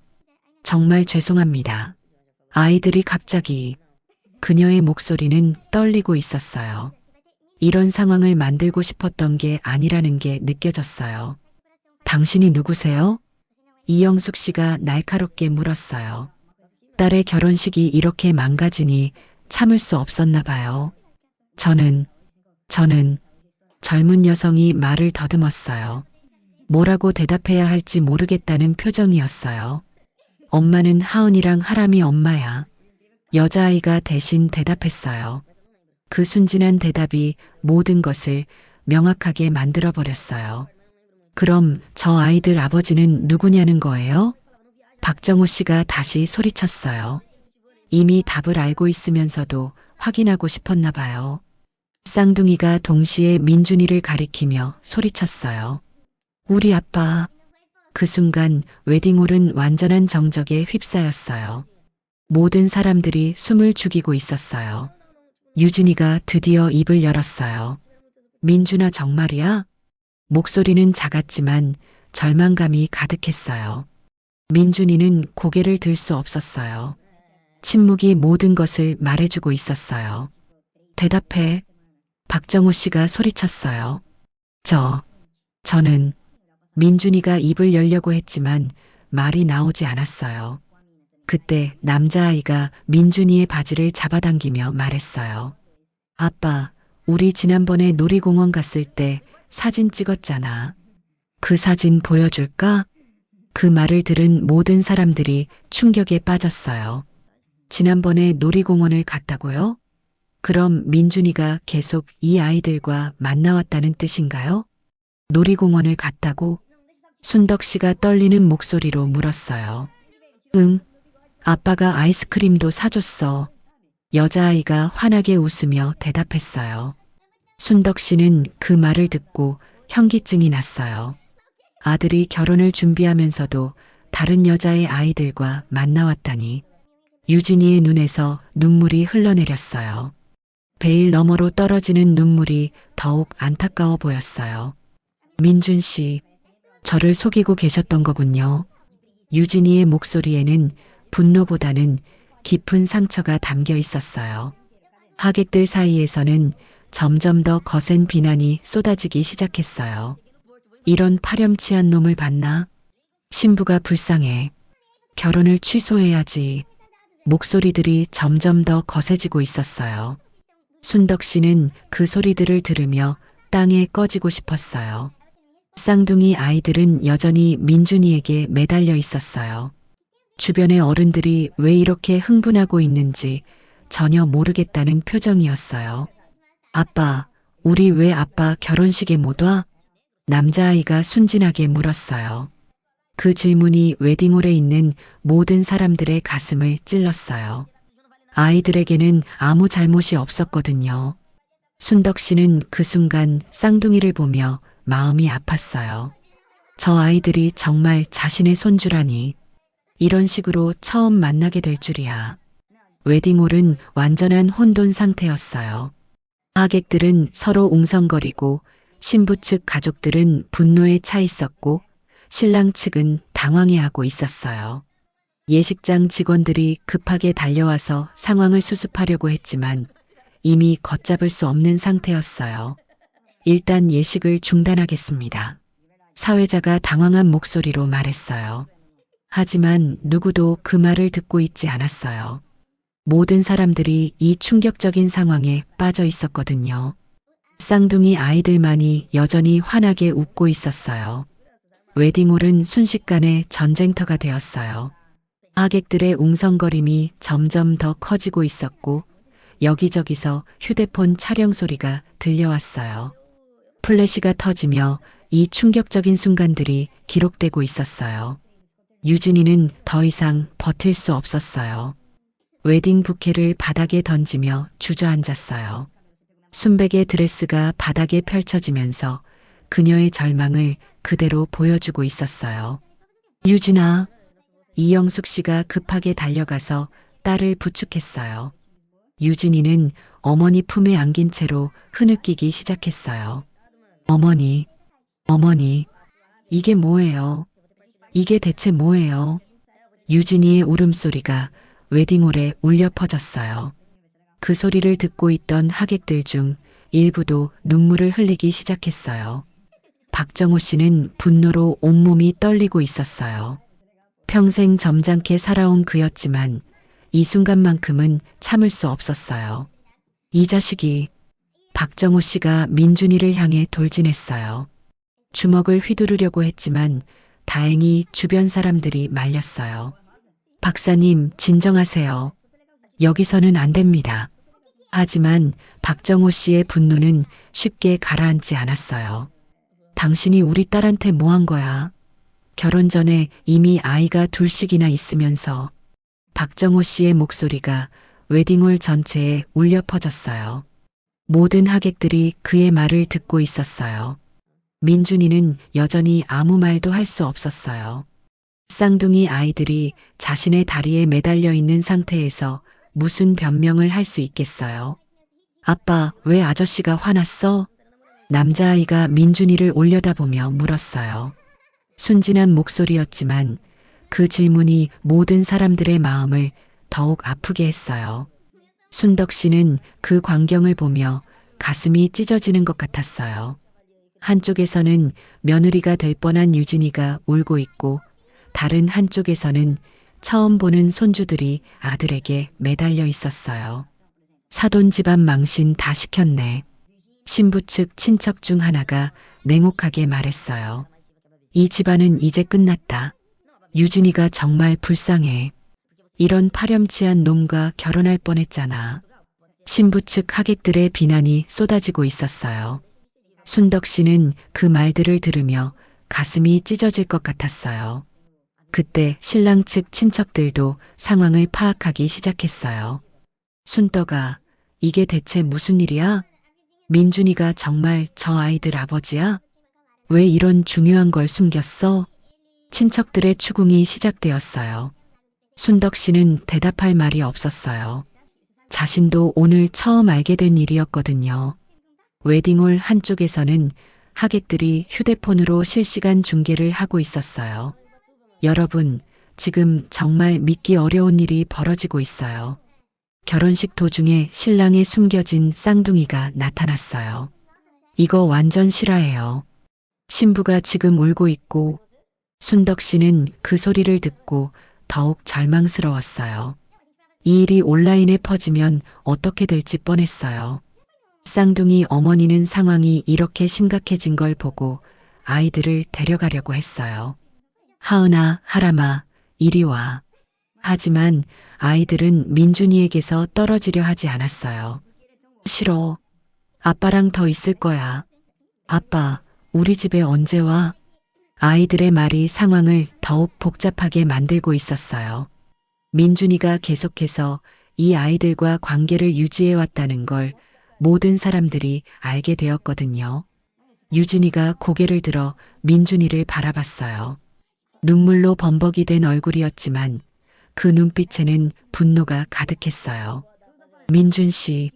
정말 죄송합니다. 아이들이 갑자기 그녀의 목소리는 떨리고 있었어요. 이런 상황을 만들고 싶었던 게 아니라는 게 느껴졌어요. 당신이 누구세요? 이영숙 씨가 날카롭게 물었어요. 딸의 결혼식이 이렇게 망가지니 참을 수 없었나 봐요. 저는 젊은 여성이 말을 더듬었어요. 뭐라고 대답해야 할지 모르겠다는 표정이었어요. 엄마는 하은이랑 하람이 엄마야. 여자아이가 대신 대답했어요. 그 순진한 대답이 모든 것을 명확하게 만들어버렸어요. 그럼 저 아이들 아버지는 누구냐는 거예요? 박정호 씨가 다시 소리쳤어요. 이미 답을 알고 있으면서도 확인하고 싶었나 봐요. 쌍둥이가 동시에 민준이를 가리키며 소리쳤어요. 우리 아빠. 그 순간 웨딩홀은 완전한 정적에 휩싸였어요. 모든 사람들이 숨을 죽이고 있었어요. 유진이가 드디어 입을 열었어요. 민준아 정말이야? 목소리는 작았지만 절망감이 가득했어요. 민준이는 고개를 들 수 없었어요. 침묵이 모든 것을 말해주고 있었어요. 대답해. 박정호 씨가 소리쳤어요. 저는 민준이가 입을 열려고 했지만 말이 나오지 않았어요. 그때 남자아이가 민준이의 바지를 잡아당기며 말했어요. 아빠, 우리 지난번에 놀이공원 갔을 때 사진 찍었잖아. 그 사진 보여줄까? 그 말을 들은 모든 사람들이 충격에 빠졌어요. 지난번에 놀이공원을 갔다고요? 그럼 민준이가 계속 이 아이들과 만나왔다는 뜻인가요? 놀이공원을 갔다고? 순덕 씨가 떨리는 목소리로 물었어요. 응, 아빠가 아이스크림도 사줬어. 여자아이가 환하게 웃으며 대답했어요. 순덕 씨는 그 말을 듣고 현기증이 났어요. 아들이 결혼을 준비하면서도 다른 여자의 아이들과 만나왔다니. 유진이의 눈에서 눈물이 흘러내렸어요. 베일 너머로 떨어지는 눈물이 더욱 안타까워 보였어요. 민준 씨, 저를 속이고 계셨던 거군요. 유진이의 목소리에는 분노보다는 깊은 상처가 담겨 있었어요. 하객들 사이에서는 점점 더 거센 비난이 쏟아지기 시작했어요. 이런 파렴치한 놈을 봤나? 신부가 불쌍해. 결혼을 취소해야지. 목소리들이 점점 더 거세지고 있었어요. 순덕 씨는 그 소리들을 들으며 땅에 꺼지고 싶었어요. 쌍둥이 아이들은 여전히 민준이에게 매달려 있었어요. 주변의 어른들이 왜 이렇게 흥분하고 있는지 전혀 모르겠다는 표정이었어요. 아빠, 우리 왜 아빠 결혼식에 못 와? 남자아이가 순진하게 물었어요. 그 질문이 웨딩홀에 있는 모든 사람들의 가슴을 찔렀어요. 아이들에게는 아무 잘못이 없었거든요. 순덕 씨는 그 순간 쌍둥이를 보며 마음이 아팠어요. 저 아이들이 정말 자신의 손주라니. 이런 식으로 처음 만나게 될 줄이야. 웨딩홀은 완전한 혼돈 상태였어요. 하객들은 서로 웅성거리고 신부 측 가족들은 분노에 차 있었고 신랑 측은 당황해하고 있었어요. 예식장 직원들이 급하게 달려와서 상황을 수습하려고 했지만 이미 걷잡을 수 없는 상태였어요. 일단 예식을 중단하겠습니다. 사회자가 당황한 목소리로 말했어요. 하지만 누구도 그 말을 듣고 있지 않았어요. 모든 사람들이 이 충격적인 상황에 빠져 있었거든요. 쌍둥이 아이들만이 여전히 환하게 웃고 있었어요. 웨딩홀은 순식간에 전쟁터가 되었어요. 하객들의 웅성거림이 점점 더 커지고 있었고 여기저기서 휴대폰 촬영 소리가 들려왔어요. 플래시가 터지며 이 충격적인 순간들이 기록되고 있었어요. 유진이는 더 이상 버틸 수 없었어요. 웨딩 부케를 바닥에 던지며 주저앉았어요. 순백의 드레스가 바닥에 펼쳐지면서 그녀의 절망을 그대로 보여주고 있었어요. 유진아, 이영숙 씨가 급하게 달려가서 딸을 부축했어요. 유진이는 어머니 품에 안긴 채로 흐느끼기 시작했어요. 어머니, 이게 뭐예요? 이게 대체 뭐예요? 유진이의 울음소리가 웨딩홀에 울려 퍼졌어요. 그 소리를 듣고 있던 하객들 중 일부도 눈물을 흘리기 시작했어요. 박정호 씨는 분노로 온몸이 떨리고 있었어요. 평생 점잖게 살아온 그였지만 이 순간만큼은 참을 수 없었어요. 이 자식이. 박정호 씨가 민준이를 향해 돌진했어요. 주먹을 휘두르려고 했지만 다행히 주변 사람들이 말렸어요. 박사님, 진정하세요. 여기서는 안 됩니다. 하지만 박정호 씨의 분노는 쉽게 가라앉지 않았어요. 당신이 우리 딸한테 뭐 한 거야? 결혼 전에 이미 아이가 둘씩이나 있으면서. 박정호 씨의 목소리가 웨딩홀 전체에 울려 퍼졌어요. 모든 하객들이 그의 말을 듣고 있었어요. 민준이는 여전히 아무 말도 할 수 없었어요. 쌍둥이 아이들이 자신의 다리에 매달려 있는 상태에서 무슨 변명을 할 수 있겠어요? 아빠, 왜 아저씨가 화났어? 남자아이가 민준이를 올려다보며 물었어요. 순진한 목소리였지만 그 질문이 모든 사람들의 마음을 더욱 아프게 했어요. 순덕 씨는 그 광경을 보며 가슴이 찢어지는 것 같았어요. 한쪽에서는 며느리가 될 뻔한 유진이가 울고 있고 다른 한쪽에서는 처음 보는 손주들이 아들에게 매달려 있었어요. 사돈 집안 망신 다 시켰네. 신부 측 친척 중 하나가 냉혹하게 말했어요. 이 집안은 이제 끝났다. 유진이가 정말 불쌍해. 이런 파렴치한 놈과 결혼할 뻔했잖아. 신부 측 하객들의 비난이 쏟아지고 있었어요. 순덕 씨는 그 말들을 들으며 가슴이 찢어질 것 같았어요. 그때 신랑 측 친척들도 상황을 파악하기 시작했어요. 순덕아, 이게 대체 무슨 일이야? 민준이가 정말 저 아이들 아버지야? 왜 이런 중요한 걸 숨겼어? 친척들의 추궁이 시작되었어요. 순덕 씨는 대답할 말이 없었어요. 자신도 오늘 처음 알게 된 일이었거든요. 웨딩홀 한쪽에서는 하객들이 휴대폰으로 실시간 중계를 하고 있었어요. 여러분, 지금 정말 믿기 어려운 일이 벌어지고 있어요. 결혼식 도중에 신랑에 숨겨진 쌍둥이가 나타났어요. 이거 완전 실화예요. 신부가 지금 울고 있고 순덕 씨는 그 소리를 듣고 더욱 절망스러웠어요. 이 일이 온라인에 퍼지면 어떻게 될지 뻔했어요. 쌍둥이 어머니는 상황이 이렇게 심각해진 걸 보고 아이들을 데려가려고 했어요. 하은아, 하람아, 이리 와. 하지만 아이들은 민준이에게서 떨어지려 하지 않았어요. 싫어. 아빠랑 더 있을 거야. 아빠, 우리 집에 언제 와? 아이들의 말이 상황을 더욱 복잡하게 만들고 있었어요. 민준이가 계속해서 이 아이들과 관계를 유지해 왔다는 걸 모든 사람들이 알게 되었거든요. 유진이가 고개를 들어 민준이를 바라봤어요. 눈물로 범벅이 된 얼굴이었지만 그 눈빛에는 분노가 가득했어요. 민준 씨,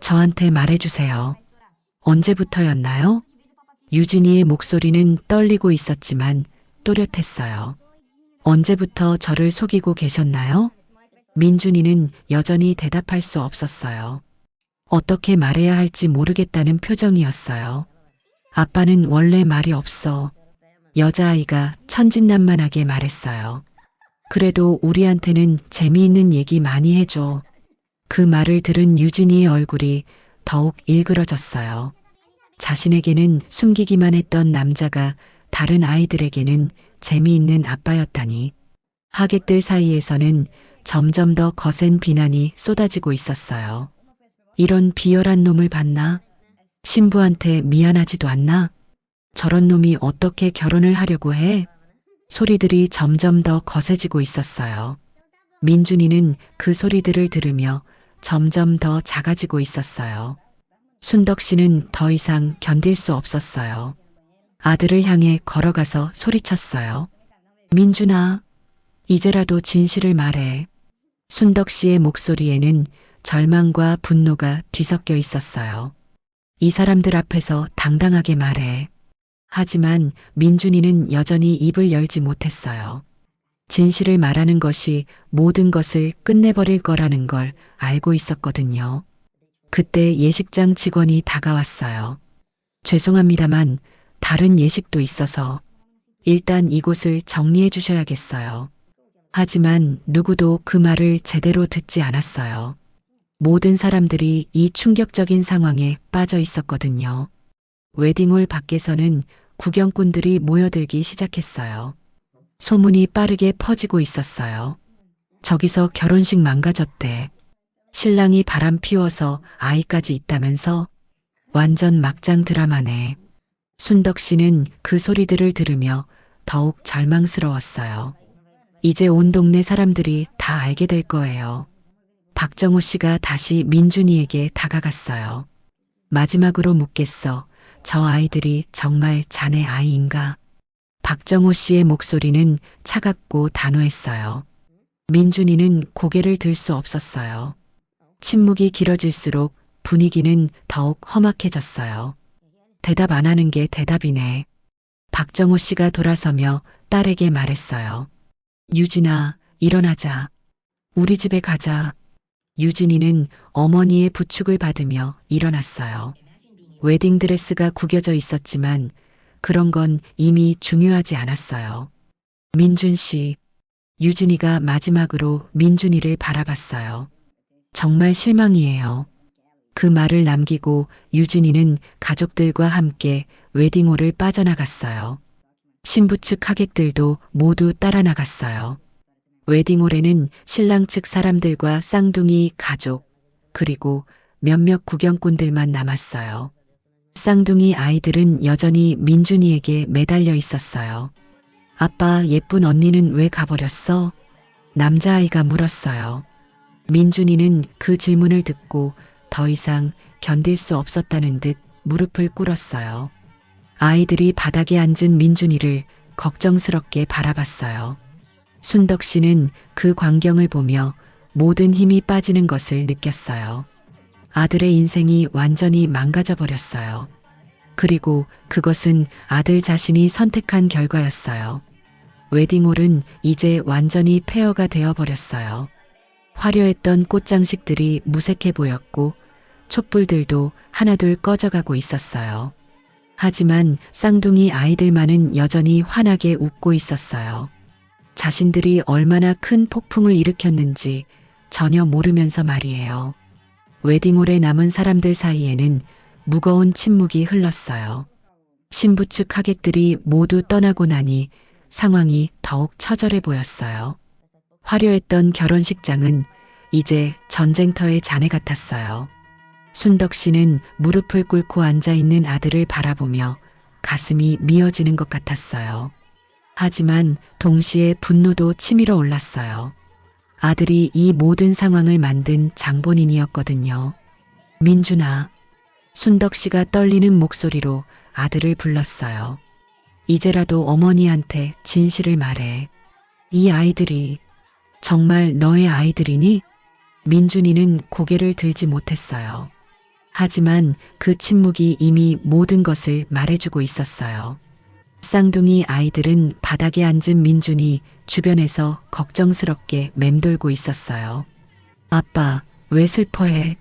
저한테 말해주세요. 언제부터였나요? 유진이의 목소리는 떨리고 있었지만 또렷했어요. 언제부터 저를 속이고 계셨나요? 민준이는 여전히 대답할 수 없었어요. 어떻게 말해야 할지 모르겠다는 표정이었어요. 아빠는 원래 말이 없어. 여자아이가 천진난만하게 말했어요. 그래도 우리한테는 재미있는 얘기 많이 해줘. 그 말을 들은 유진이의 얼굴이 더욱 일그러졌어요. 자신에게는 숨기기만 했던 남자가 다른 아이들에게는 재미있는 아빠였다니. 하객들 사이에서는 점점 더 거센 비난이 쏟아지고 있었어요. 이런 비열한 놈을 봤나? 신부한테 미안하지도 않나? 저런 놈이 어떻게 결혼을 하려고 해? 소리들이 점점 더 거세지고 있었어요. 민준이는 그 소리들을 들으며 점점 더 작아지고 있었어요. 순덕 씨는 더 이상 견딜 수 없었어요. 아들을 향해 걸어가서 소리쳤어요. 민준아, 이제라도 진실을 말해. 순덕 씨의 목소리에는 절망과 분노가 뒤섞여 있었어요. 이 사람들 앞에서 당당하게 말해. 하지만 민준이는 여전히 입을 열지 못했어요. 진실을 말하는 것이 모든 것을 끝내버릴 거라는 걸 알고 있었거든요. 그때 예식장 직원이 다가왔어요. 죄송합니다만 다른 예식도 있어서 일단 이곳을 정리해 주셔야겠어요. 하지만 누구도 그 말을 제대로 듣지 않았어요. 모든 사람들이 이 충격적인 상황에 빠져 있었거든요. 웨딩홀 밖에서는 구경꾼들이 모여들기 시작했어요. 소문이 빠르게 퍼지고 있었어요. 저기서 결혼식 망가졌대. 신랑이 바람 피워서 아이까지 있다면서? 완전 막장 드라마네. 순덕 씨는 그 소리들을 들으며 더욱 절망스러웠어요. 이제 온 동네 사람들이 다 알게 될 거예요. 박정호 씨가 다시 민준이에게 다가갔어요. 마지막으로 묻겠어. 저 아이들이 정말 자네 아이인가? 박정호 씨의 목소리는 차갑고 단호했어요. 민준이는 고개를 들 수 없었어요. 침묵이 길어질수록 분위기는 더욱 험악해졌어요. 대답 안 하는 게 대답이네. 박정호 씨가 돌아서며 딸에게 말했어요. 유진아, 일어나자. 우리 집에 가자. 유진이는 어머니의 부축을 받으며 일어났어요. 웨딩드레스가 구겨져 있었지만 그런 건 이미 중요하지 않았어요. 민준 씨, 유진이가 마지막으로 민준이를 바라봤어요. 정말 실망이에요. 그 말을 남기고 유진이는 가족들과 함께 웨딩홀을 빠져나갔어요. 신부 측 하객들도 모두 따라 나갔어요. 웨딩홀에는 신랑 측 사람들과 쌍둥이 가족, 그리고 몇몇 구경꾼들만 남았어요. 쌍둥이 아이들은 여전히 민준이에게 매달려 있었어요. 아빠, 예쁜 언니는 왜 가버렸어? 남자아이가 물었어요. 민준이는 그 질문을 듣고 더 이상 견딜 수 없었다는 듯 무릎을 꿇었어요. 아이들이 바닥에 앉은 민준이를 걱정스럽게 바라봤어요. 순덕 씨는 그 광경을 보며 모든 힘이 빠지는 것을 느꼈어요. 아들의 인생이 완전히 망가져 버렸어요. 그리고 그것은 아들 자신이 선택한 결과였어요. 웨딩홀은 이제 완전히 폐허가 되어 버렸어요. 화려했던 꽃장식들이 무색해 보였고 촛불들도 하나둘 꺼져가고 있었어요. 하지만 쌍둥이 아이들만은 여전히 환하게 웃고 있었어요. 자신들이 얼마나 큰 폭풍을 일으켰는지 전혀 모르면서 말이에요. 웨딩홀에 남은 사람들 사이에는 무거운 침묵이 흘렀어요. 신부 측 하객들이 모두 떠나고 나니 상황이 더욱 처절해 보였어요. 화려했던 결혼식장은 이제 전쟁터의 잔해 같았어요. 순덕 씨는 무릎을 꿇고 앉아 있는 아들을 바라보며 가슴이 미어지는 것 같았어요. 하지만 동시에 분노도 치밀어 올랐어요. 아들이 이 모든 상황을 만든 장본인이었거든요. 민준아. 순덕 씨가 떨리는 목소리로 아들을 불렀어요. 이제라도 어머니한테 진실을 말해. 이 아이들이 정말 너의 아이들이니? 민준이는 고개를 들지 못했어요. 하지만 그 침묵이 이미 모든 것을 말해주고 있었어요. 쌍둥이 아이들은 바닥에 앉은 민준이 주변에서 걱정스럽게 맴돌고 있었어요. 아빠, 왜 슬퍼해?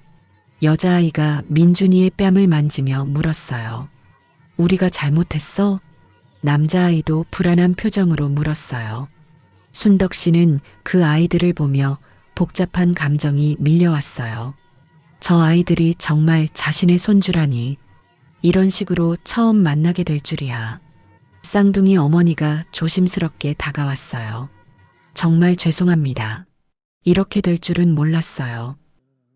여자아이가 민준이의 뺨을 만지며 물었어요. 우리가 잘못했어? 남자아이도 불안한 표정으로 물었어요. 순덕 씨는 그 아이들을 보며 복잡한 감정이 밀려왔어요. 저 아이들이 정말 자신의 손주라니. 이런 식으로 처음 만나게 될 줄이야. 쌍둥이 어머니가 조심스럽게 다가왔어요. 정말 죄송합니다. 이렇게 될 줄은 몰랐어요.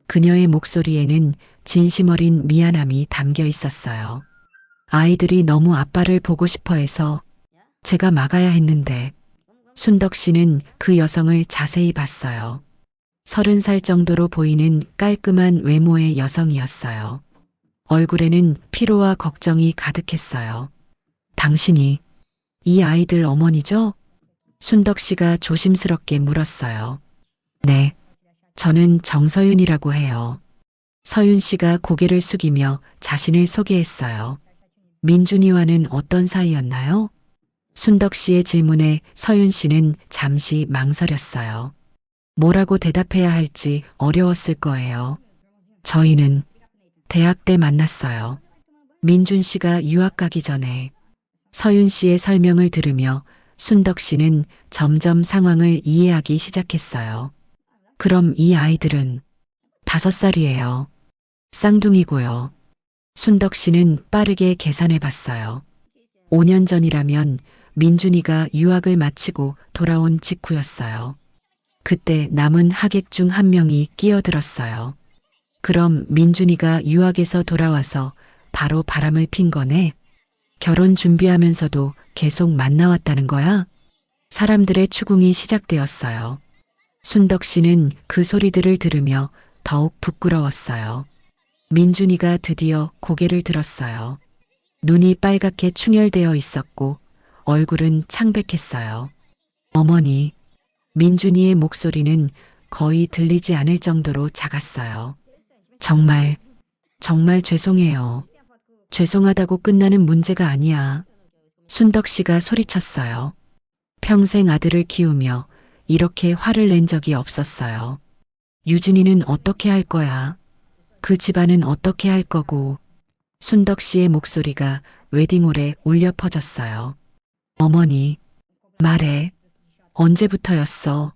그녀의 목소리에는 진심 어린 미안함이 담겨 있었어요. 아이들이 너무 아빠를 보고 싶어 해서 제가 막아야 했는데. 순덕 씨는 그 여성을 자세히 봤어요. 30살 정도로 보이는 깔끔한 외모의 여성이었어요. 얼굴에는 피로와 걱정이 가득했어요. 당신이 이 아이들 어머니죠? 순덕 씨가 조심스럽게 물었어요. 네, 저는 정서윤이라고 해요. 서윤 씨가 고개를 숙이며 자신을 소개했어요. 민준이와는 어떤 사이였나요? 순덕 씨의 질문에 서윤 씨는 잠시 망설였어요. 뭐라고 대답해야 할지 어려웠을 거예요. 저희는 대학 때 만났어요. 민준 씨가 유학 가기 전에. 서윤 씨의 설명을 들으며 순덕 씨는 점점 상황을 이해하기 시작했어요. 그럼 이 아이들은 5살이에요. 쌍둥이고요. 순덕 씨는 빠르게 계산해 봤어요. 5년 전이라면 민준이가 유학을 마치고 돌아온 직후였어요. 그때 남은 하객 중 한 명이 끼어들었어요. 그럼 민준이가 유학에서 돌아와서 바로 바람을 핀 거네? 결혼 준비하면서도 계속 만나왔다는 거야? 사람들의 추궁이 시작되었어요. 순덕 씨는 그 소리들을 들으며 더욱 부끄러웠어요. 민준이가 드디어 고개를 들었어요. 눈이 빨갛게 충혈되어 있었고 얼굴은 창백했어요. 어머니, 민준이의 목소리는 거의 들리지 않을 정도로 작았어요. 정말 죄송해요. 죄송하다고 끝나는 문제가 아니야. 순덕 씨가 소리쳤어요. 평생 아들을 키우며 이렇게 화를 낸 적이 없었어요. 유진이는 어떻게 할 거야? 그 집안은 어떻게 할 거고? 순덕 씨의 목소리가 웨딩홀에 울려 퍼졌어요. 어머니, 말해. 언제부터였어?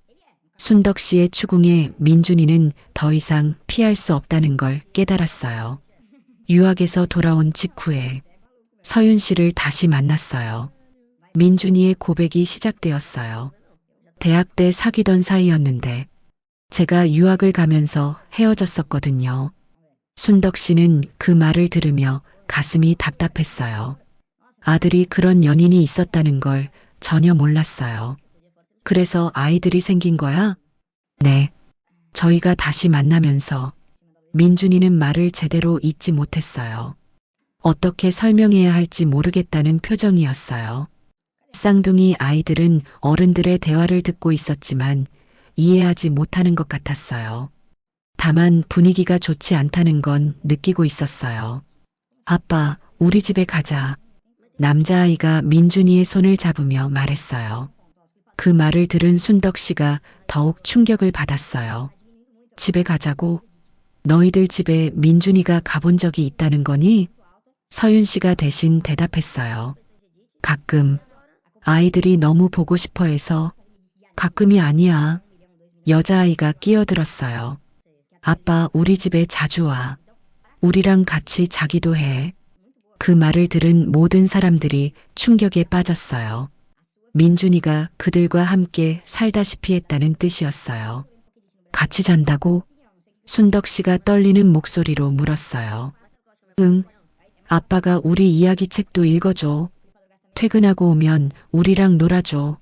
순덕 씨의 추궁에 민준이는 더 이상 피할 수 없다는 걸 깨달았어요. 유학에서 돌아온 직후에 서윤 씨를 다시 만났어요. 민준이의 고백이 시작되었어요. 대학 때 사귀던 사이였는데 제가 유학을 가면서 헤어졌었거든요. 순덕 씨는 그 말을 들으며 가슴이 답답했어요. 아들이 그런 연인이 있었다는 걸 전혀 몰랐어요. 그래서 아이들이 생긴 거야? 네. 저희가 다시 만나면서 민준이는 말을 제대로 잇지 못했어요. 어떻게 설명해야 할지 모르겠다는 표정이었어요. 쌍둥이 아이들은 어른들의 대화를 듣고 있었지만 이해하지 못하는 것 같았어요. 다만 분위기가 좋지 않다는 건 느끼고 있었어요. 아빠, 우리 집에 가자. 남자아이가 민준이의 손을 잡으며 말했어요. 그 말을 들은 순덕 씨가 더욱 충격을 받았어요. 집에 가자고? 너희들 집에 민준이가 가본 적이 있다는 거니? 서윤 씨가 대신 대답했어요. 가끔 아이들이 너무 보고 싶어 해서. 가끔이 아니야. 여자아이가 끼어들었어요. 아빠, 우리 집에 자주 와. 우리랑 같이 자기도 해. 그 말을 들은 모든 사람들이 충격에 빠졌어요. 민준이가 그들과 함께 살다시피 했다는 뜻이었어요. 같이 잔다고? 순덕 씨가 떨리는 목소리로 물었어요. 응. 아빠가 우리 이야기 책도 읽어줘. 퇴근하고 오면 우리랑 놀아줘.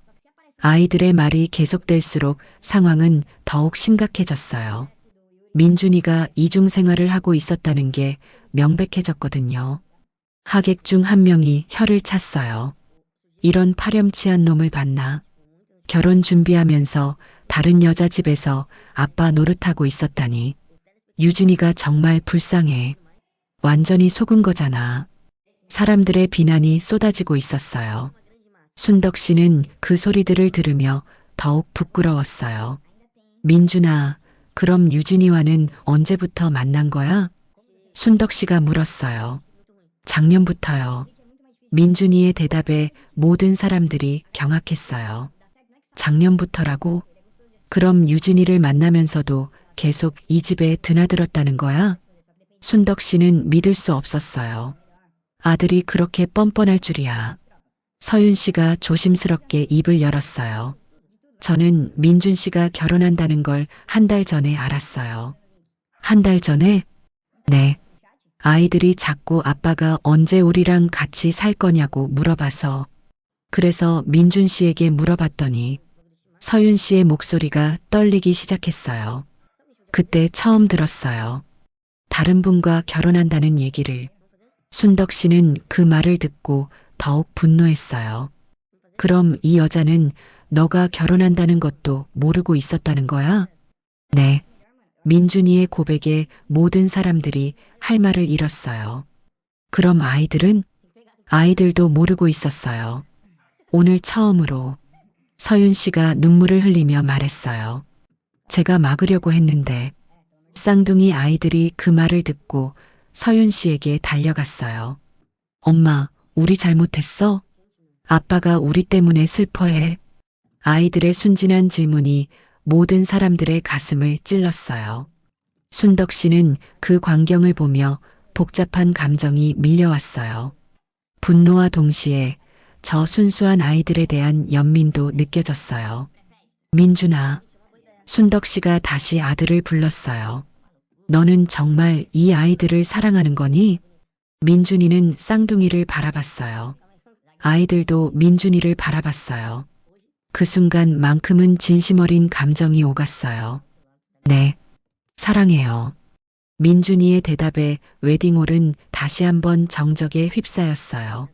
아이들의 말이 계속될수록 상황은 더욱 심각해졌어요. 민준이가 이중 생활을 하고 있었다는 게 명백해졌거든요. 하객 중 한 명이 혀를 찼어요. 이런 파렴치한 놈을 봤나? 결혼 준비하면서 다른 여자 집에서 아빠 노릇하고 있었다니. 유진이가 정말 불쌍해. 완전히 속은 거잖아. 사람들의 비난이 쏟아지고 있었어요. 순덕 씨는 그 소리들을 들으며 더욱 부끄러웠어요. 민준아, 그럼 유진이와는 언제부터 만난 거야? 순덕 씨가 물었어요. 작년부터요. 민준이의 대답에 모든 사람들이 경악했어요. 작년부터라고? 그럼 유진이를 만나면서도 계속 이 집에 드나들었다는 거야? 순덕 씨는 믿을 수 없었어요. 아들이 그렇게 뻔뻔할 줄이야. 서윤 씨가 조심스럽게 입을 열었어요. 저는 민준 씨가 결혼한다는 걸 한 달 전에 알았어요. 한 달 전에? 네. 아이들이 자꾸 아빠가 언제 우리랑 같이 살 거냐고 물어봐서. 그래서 민준 씨에게 물어봤더니 서윤 씨의 목소리가 떨리기 시작했어요. 그때 처음 들었어요. 다른 분과 결혼한다는 얘기를. 순덕 씨는 그 말을 듣고 더욱 분노했어요. 그럼 이 여자는 너가 결혼한다는 것도 모르고 있었다는 거야? 네. 민준이의 고백에 모든 사람들이 할 말을 잃었어요. 그럼 아이들은? 아이들도 모르고 있었어요. 오늘 처음으로 서윤 씨가 눈물을 흘리며 말했어요. 제가 막으려고 했는데 쌍둥이 아이들이 그 말을 듣고 서윤 씨에게 달려갔어요. 엄마, 우리 잘못했어? 아빠가 우리 때문에 슬퍼해. 아이들의 순진한 질문이 모든 사람들의 가슴을 찔렀어요. 순덕 씨는 그 광경을 보며 복잡한 감정이 밀려왔어요. 분노와 동시에 저 순수한 아이들에 대한 연민도 느껴졌어요. 민준아, 순덕 씨가 다시 아들을 불렀어요. 너는 정말 이 아이들을 사랑하는 거니? 민준이는 쌍둥이를 바라봤어요. 아이들도 민준이를 바라봤어요. 그 순간만큼은 진심 어린 감정이 오갔어요. 네, 사랑해요. 민준이의 대답에 웨딩홀은 다시 한번 정적에 휩싸였어요.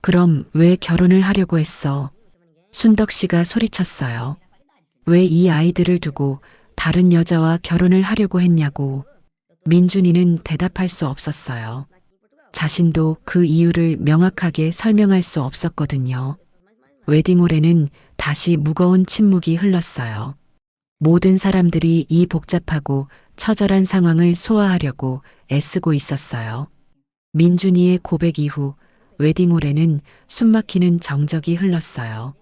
그럼 왜 결혼을 하려고 했어? 순덕 씨가 소리쳤어요. 왜 이 아이들을 두고 다른 여자와 결혼을 하려고 했냐고. 민준이는 대답할 수 없었어요. 자신도 그 이유를 명확하게 설명할 수 없었거든요. 웨딩홀에는 다시 무거운 침묵이 흘렀어요. 모든 사람들이 이 복잡하고 처절한 상황을 소화하려고 애쓰고 있었어요. 민준이의 고백 이후 웨딩홀에는 숨막히는 정적이 흘렀어요.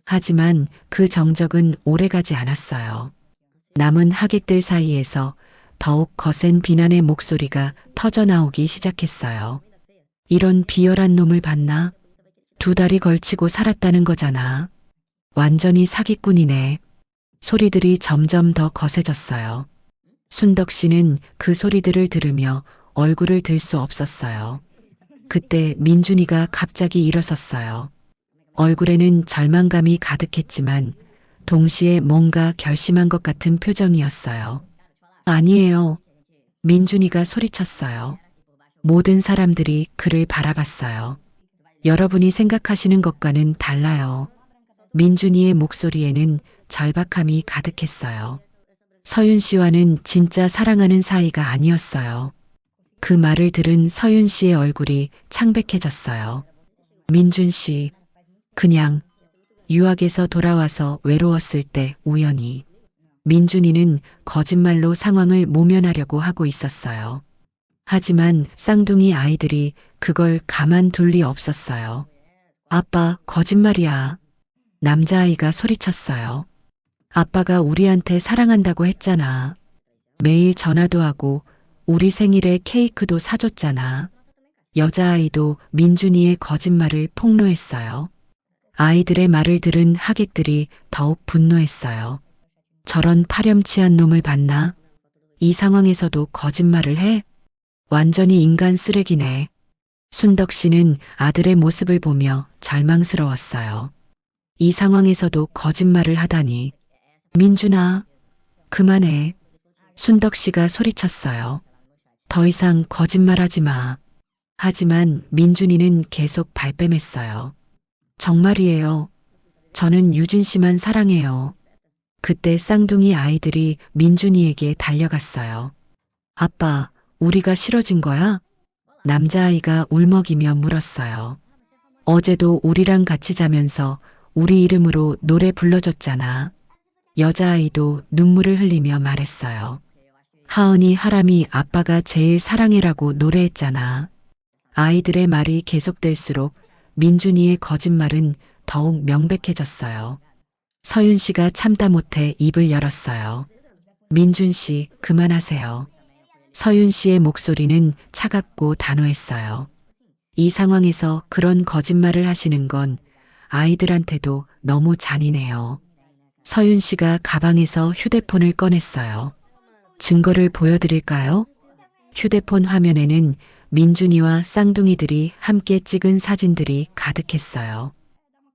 하지만 그 정적은 오래가지 않았어요. 남은 하객들 사이에서 더욱 거센 비난의 목소리가 터져나오기 시작했어요. 이런 비열한 놈을 봤나? 2달이 걸치고 살았다는 거잖아. 완전히 사기꾼이네. 소리들이 점점 더 거세졌어요. 순덕 씨는 그 소리들을 들으며 얼굴을 들 수 없었어요. 그때 민준이가 갑자기 일어섰어요. 얼굴에는 절망감이 가득했지만 동시에 뭔가 결심한 것 같은 표정이었어요. 아니에요. 민준이가 소리쳤어요. 모든 사람들이 그를 바라봤어요. 여러분이 생각하시는 것과는 달라요. 민준이의 목소리에는 절박함이 가득했어요. 서윤 씨와는 진짜 사랑하는 사이가 아니었어요. 그 말을 들은 서윤 씨의 얼굴이 창백해졌어요. 민준 씨, 그냥 유학에서 돌아와서 외로웠을 때 우연히. 민준이는 거짓말로 상황을 모면하려고 하고 있었어요. 하지만 쌍둥이 아이들이 그걸 가만둘 리 없었어요. 아빠, 거짓말이야. 남자아이가 소리쳤어요. 아빠가 우리한테 사랑한다고 했잖아. 매일 전화도 하고 우리 생일에 케이크도 사줬잖아. 여자아이도 민준이의 거짓말을 폭로했어요. 아이들의 말을 들은 하객들이 더욱 분노했어요. 저런 파렴치한 놈을 봤나? 이 상황에서도 거짓말을 해? 완전히 인간 쓰레기네. 순덕 씨는 아들의 모습을 보며 절망스러웠어요. 이 상황에서도 거짓말을 하다니. 민준아, 그만해. 순덕 씨가 소리쳤어요. 더 이상 거짓말하지 마. 하지만 민준이는 계속 발뺌했어요. 정말이에요. 저는 유진 씨만 사랑해요. 그때 쌍둥이 아이들이 민준이에게 달려갔어요. 아빠, 우리가 싫어진 거야? 남자아이가 울먹이며 물었어요. 어제도 우리랑 같이 자면서 우리 이름으로 노래 불러줬잖아. 여자아이도 눈물을 흘리며 말했어요. 하은이 하람이 아빠가 제일 사랑해라고 노래했잖아. 아이들의 말이 계속될수록 민준이의 거짓말은 더욱 명백해졌어요. 서윤 씨가 참다 못해 입을 열었어요. 민준 씨, 그만하세요. 서윤 씨의 목소리는 차갑고 단호했어요. 이 상황에서 그런 거짓말을 하시는 건 아이들한테도 너무 잔인해요. 서윤 씨가 가방에서 휴대폰을 꺼냈어요. 증거를 보여드릴까요? 휴대폰 화면에는 민준이와 쌍둥이들이 함께 찍은 사진들이 가득했어요.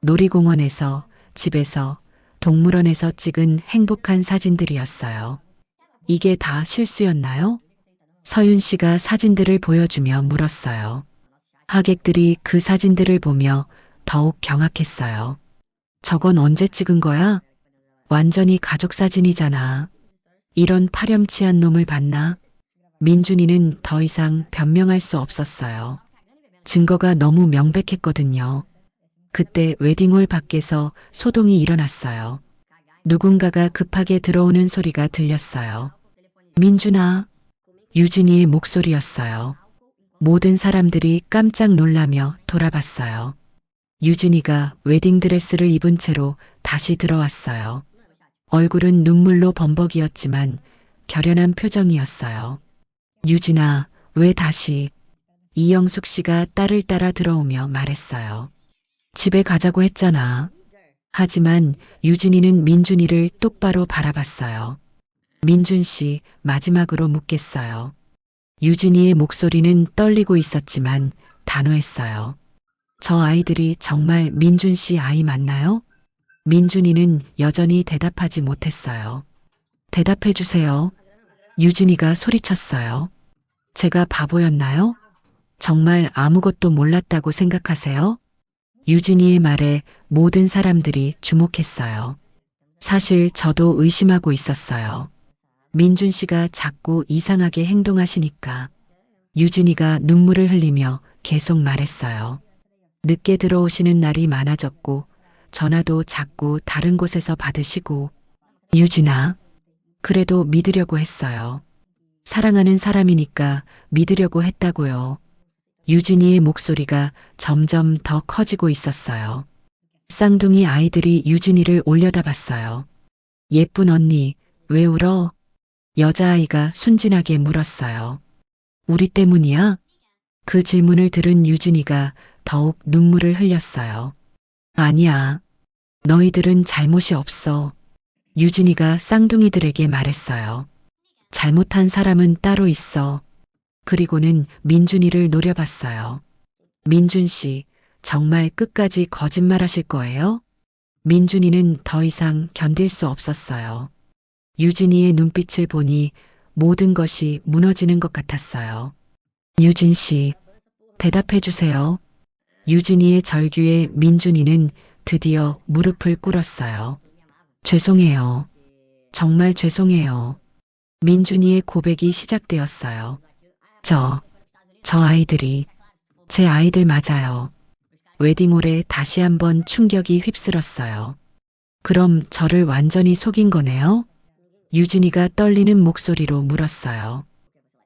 놀이공원에서, 집에서, 동물원에서 찍은 행복한 사진들이었어요. 이게 다 실수였나요? 서윤 씨가 사진들을 보여주며 물었어요. 하객들이 그 사진들을 보며 더욱 경악했어요. 저건 언제 찍은 거야? 완전히 가족 사진이잖아. 이런 파렴치한 놈을 봤나? 민준이는 더 이상 변명할 수 없었어요. 증거가 너무 명백했거든요. 그때 웨딩홀 밖에서 소동이 일어났어요. 누군가가 급하게 들어오는 소리가 들렸어요. 민준아, 유진이의 목소리였어요. 모든 사람들이 깜짝 놀라며 돌아봤어요. 유진이가 웨딩드레스를 입은 채로 다시 들어왔어요. 얼굴은 눈물로 범벅이었지만 결연한 표정이었어요. 유진아, 왜 다시? 이영숙 씨가 딸을 따라 들어오며 말했어요. 집에 가자고 했잖아. 하지만 유진이는 민준이를 똑바로 바라봤어요. 민준 씨, 마지막으로 묻겠어요. 유진이의 목소리는 떨리고 있었지만 단호했어요. 저 아이들이 정말 민준 씨 아이 맞나요? 민준이는 여전히 대답하지 못했어요. 대답해 주세요. 유진이가 소리쳤어요. 제가 바보였나요? 정말 아무것도 몰랐다고 생각하세요? 유진이의 말에 모든 사람들이 주목했어요. 사실 저도 의심하고 있었어요. 민준 씨가 자꾸 이상하게 행동하시니까. 유진이가 눈물을 흘리며 계속 말했어요. 늦게 들어오시는 날이 많아졌고 전화도 자꾸 다른 곳에서 받으시고. 유진아, 그래도 믿으려고 했어요. 사랑하는 사람이니까 믿으려고 했다고요. 유진이의 목소리가 점점 더 커지고 있었어요. 쌍둥이 아이들이 유진이를 올려다봤어요. 예쁜 언니, 왜 울어? 여자아이가 순진하게 물었어요. 우리 때문이야? 그 질문을 들은 유진이가 더욱 눈물을 흘렸어요. 아니야. 너희들은 잘못이 없어. 유진이가 쌍둥이들에게 말했어요. 잘못한 사람은 따로 있어. 그리고는 민준이를 노려봤어요. 민준 씨, 정말 끝까지 거짓말하실 거예요? 민준이는 더 이상 견딜 수 없었어요. 유진이의 눈빛을 보니 모든 것이 무너지는 것 같았어요. 유진 씨, 대답해 주세요. 유진이의 절규에 민준이는 드디어 무릎을 꿇었어요. 죄송해요. 정말 죄송해요. 민준이의 고백이 시작되었어요. 저 아이들이 제 아이들 맞아요. 웨딩홀에 다시 한번 충격이 휩쓸었어요. 그럼 저를 완전히 속인 거네요? 유진이가 떨리는 목소리로 물었어요.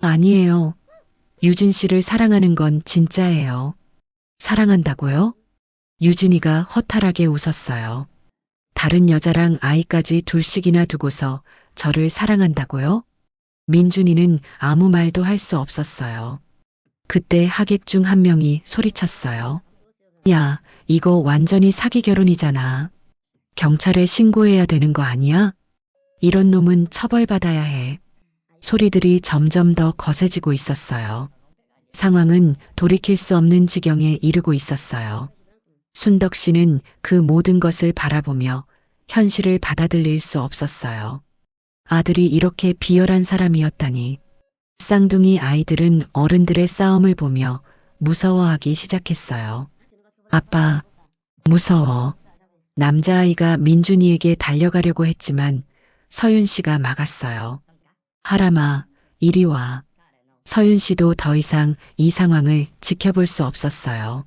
아니에요. 유진 씨를 사랑하는 건 진짜예요. 사랑한다고요? 유진이가 허탈하게 웃었어요. 다른 여자랑 아이까지 둘씩이나 두고서 저를 사랑한다고요? 민준이는 아무 말도 할 수 없었어요. 그때 하객 중 한 명이 소리쳤어요. 야, 이거 완전히 사기 결혼이잖아. 경찰에 신고해야 되는 거 아니야? 이런 놈은 처벌받아야 해. 소리들이 점점 더 거세지고 있었어요. 상황은 돌이킬 수 없는 지경에 이르고 있었어요. 순덕 씨는 그 모든 것을 바라보며 현실을 받아들일 수 없었어요. 아들이 이렇게 비열한 사람이었다니. 쌍둥이 아이들은 어른들의 싸움을 보며 무서워하기 시작했어요. 아빠, 무서워. 남자아이가 민준이에게 달려가려고 했지만 서윤 씨가 막았어요. 하람아, 이리 와. 서윤 씨도 더 이상 이 상황을 지켜볼 수 없었어요.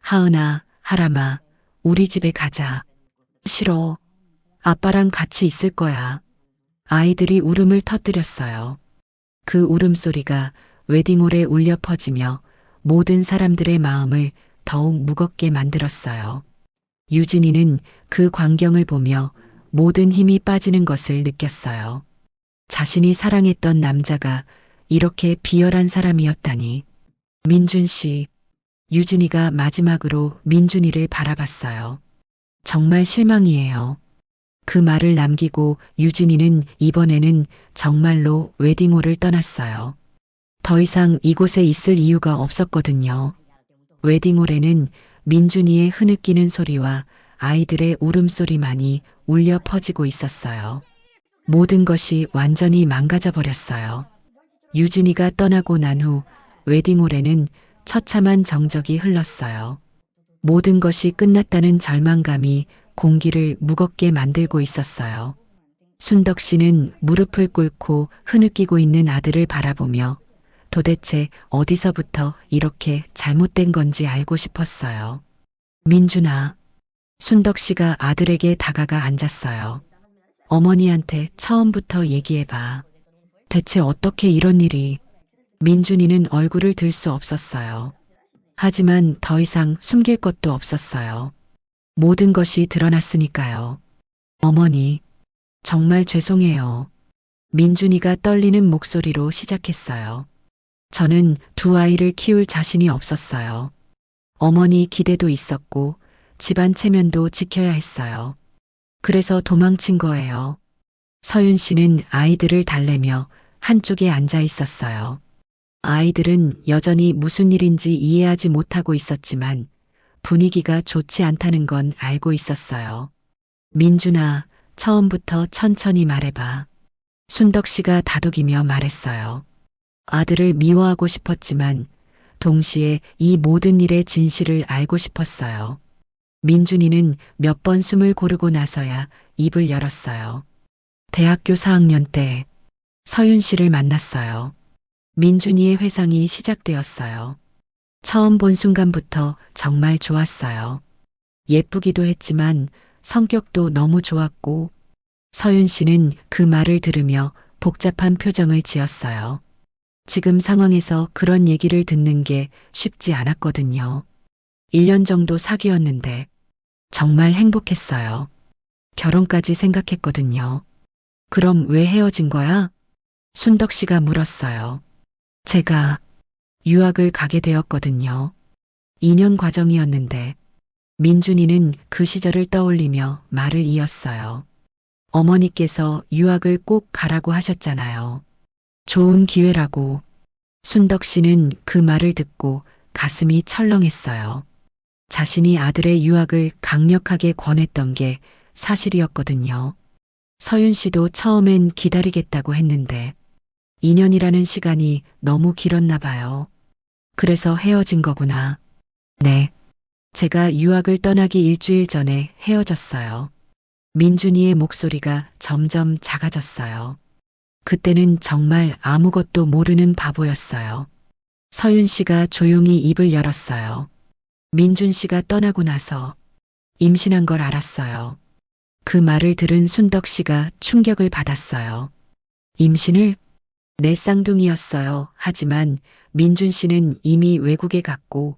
하은아, 하람아, 우리 집에 가자. 싫어. 아빠랑 같이 있을 거야. 아이들이 울음을 터뜨렸어요. 그 울음소리가 웨딩홀에 울려 퍼지며 모든 사람들의 마음을 더욱 무겁게 만들었어요. 유진이는 그 광경을 보며 모든 힘이 빠지는 것을 느꼈어요. 자신이 사랑했던 남자가 이렇게 비열한 사람이었다니. 민준 씨, 유진이가 마지막으로 민준이를 바라봤어요. 정말 실망이에요. 그 말을 남기고 유진이는 이번에는 정말로 웨딩홀을 떠났어요. 더 이상 이곳에 있을 이유가 없었거든요. 웨딩홀에는 민준이의 흐느끼는 소리와 아이들의 울음소리만이 울려 퍼지고 있었어요. 모든 것이 완전히 망가져 버렸어요. 유진이가 떠나고 난 후 웨딩홀에는 처참한 정적이 흘렀어요. 모든 것이 끝났다는 절망감이 공기를 무겁게 만들고 있었어요. 순덕 씨는 무릎을 꿇고 흐느끼고 있는 아들을 바라보며 도대체 어디서부터 이렇게 잘못된 건지 알고 싶었어요. 민준아. 순덕 씨가 아들에게 다가가 앉았어요. 어머니한테 처음부터 얘기해봐. 대체 어떻게 이런 일이. 민준이는 얼굴을 들 수 없었어요. 하지만 더 이상 숨길 것도 없었어요. 모든 것이 드러났으니까요. 어머니, 정말 죄송해요. 민준이가 떨리는 목소리로 시작했어요. 저는 두 아이를 키울 자신이 없었어요. 어머니 기대도 있었고 집안 체면도 지켜야 했어요. 그래서 도망친 거예요. 서윤 씨는 아이들을 달래며 한쪽에 앉아 있었어요. 아이들은 여전히 무슨 일인지 이해하지 못하고 있었지만 분위기가 좋지 않다는 건 알고 있었어요. 민준아, 처음부터 천천히 말해봐. 순덕 씨가 다독이며 말했어요. 아들을 미워하고 싶었지만 동시에 이 모든 일의 진실을 알고 싶었어요. 민준이는 몇 번 숨을 고르고 나서야 입을 열었어요. 대학교 4학년 때 서윤 씨를 만났어요. 민준이의 회상이 시작되었어요. 처음 본 순간부터 정말 좋았어요. 예쁘기도 했지만 성격도 너무 좋았고 서윤 씨는 그 말을 들으며 복잡한 표정을 지었어요. 지금 상황에서 그런 얘기를 듣는 게 쉽지 않았거든요. 1년 정도 사귀었는데 정말 행복했어요. 결혼까지 생각했거든요. 그럼 왜 헤어진 거야? 순덕 씨가 물었어요. 제가 유학을 가게 되었거든요. 2년 과정이었는데 민준이는 그 시절을 떠올리며 말을 이었어요. 어머니께서 유학을 꼭 가라고 하셨잖아요. 좋은 기회라고. 순덕 씨는 그 말을 듣고 가슴이 철렁했어요. 자신이 아들의 유학을 강력하게 권했던 게 사실이었거든요. 서윤 씨도 처음엔 기다리겠다고 했는데 2년이라는 시간이 너무 길었나 봐요. 그래서 헤어진 거구나. 네. 제가 유학을 떠나기 일주일 전에 헤어졌어요. 민준이의 목소리가 점점 작아졌어요. 그때는 정말 아무것도 모르는 바보였어요. 서윤 씨가 조용히 입을 열었어요. 민준 씨가 떠나고 나서 임신한 걸 알았어요. 그 말을 들은 순덕 씨가 충격을 받았어요. 임신을? 내 쌍둥이였어요. 하지만 민준 씨는 이미 외국에 갔고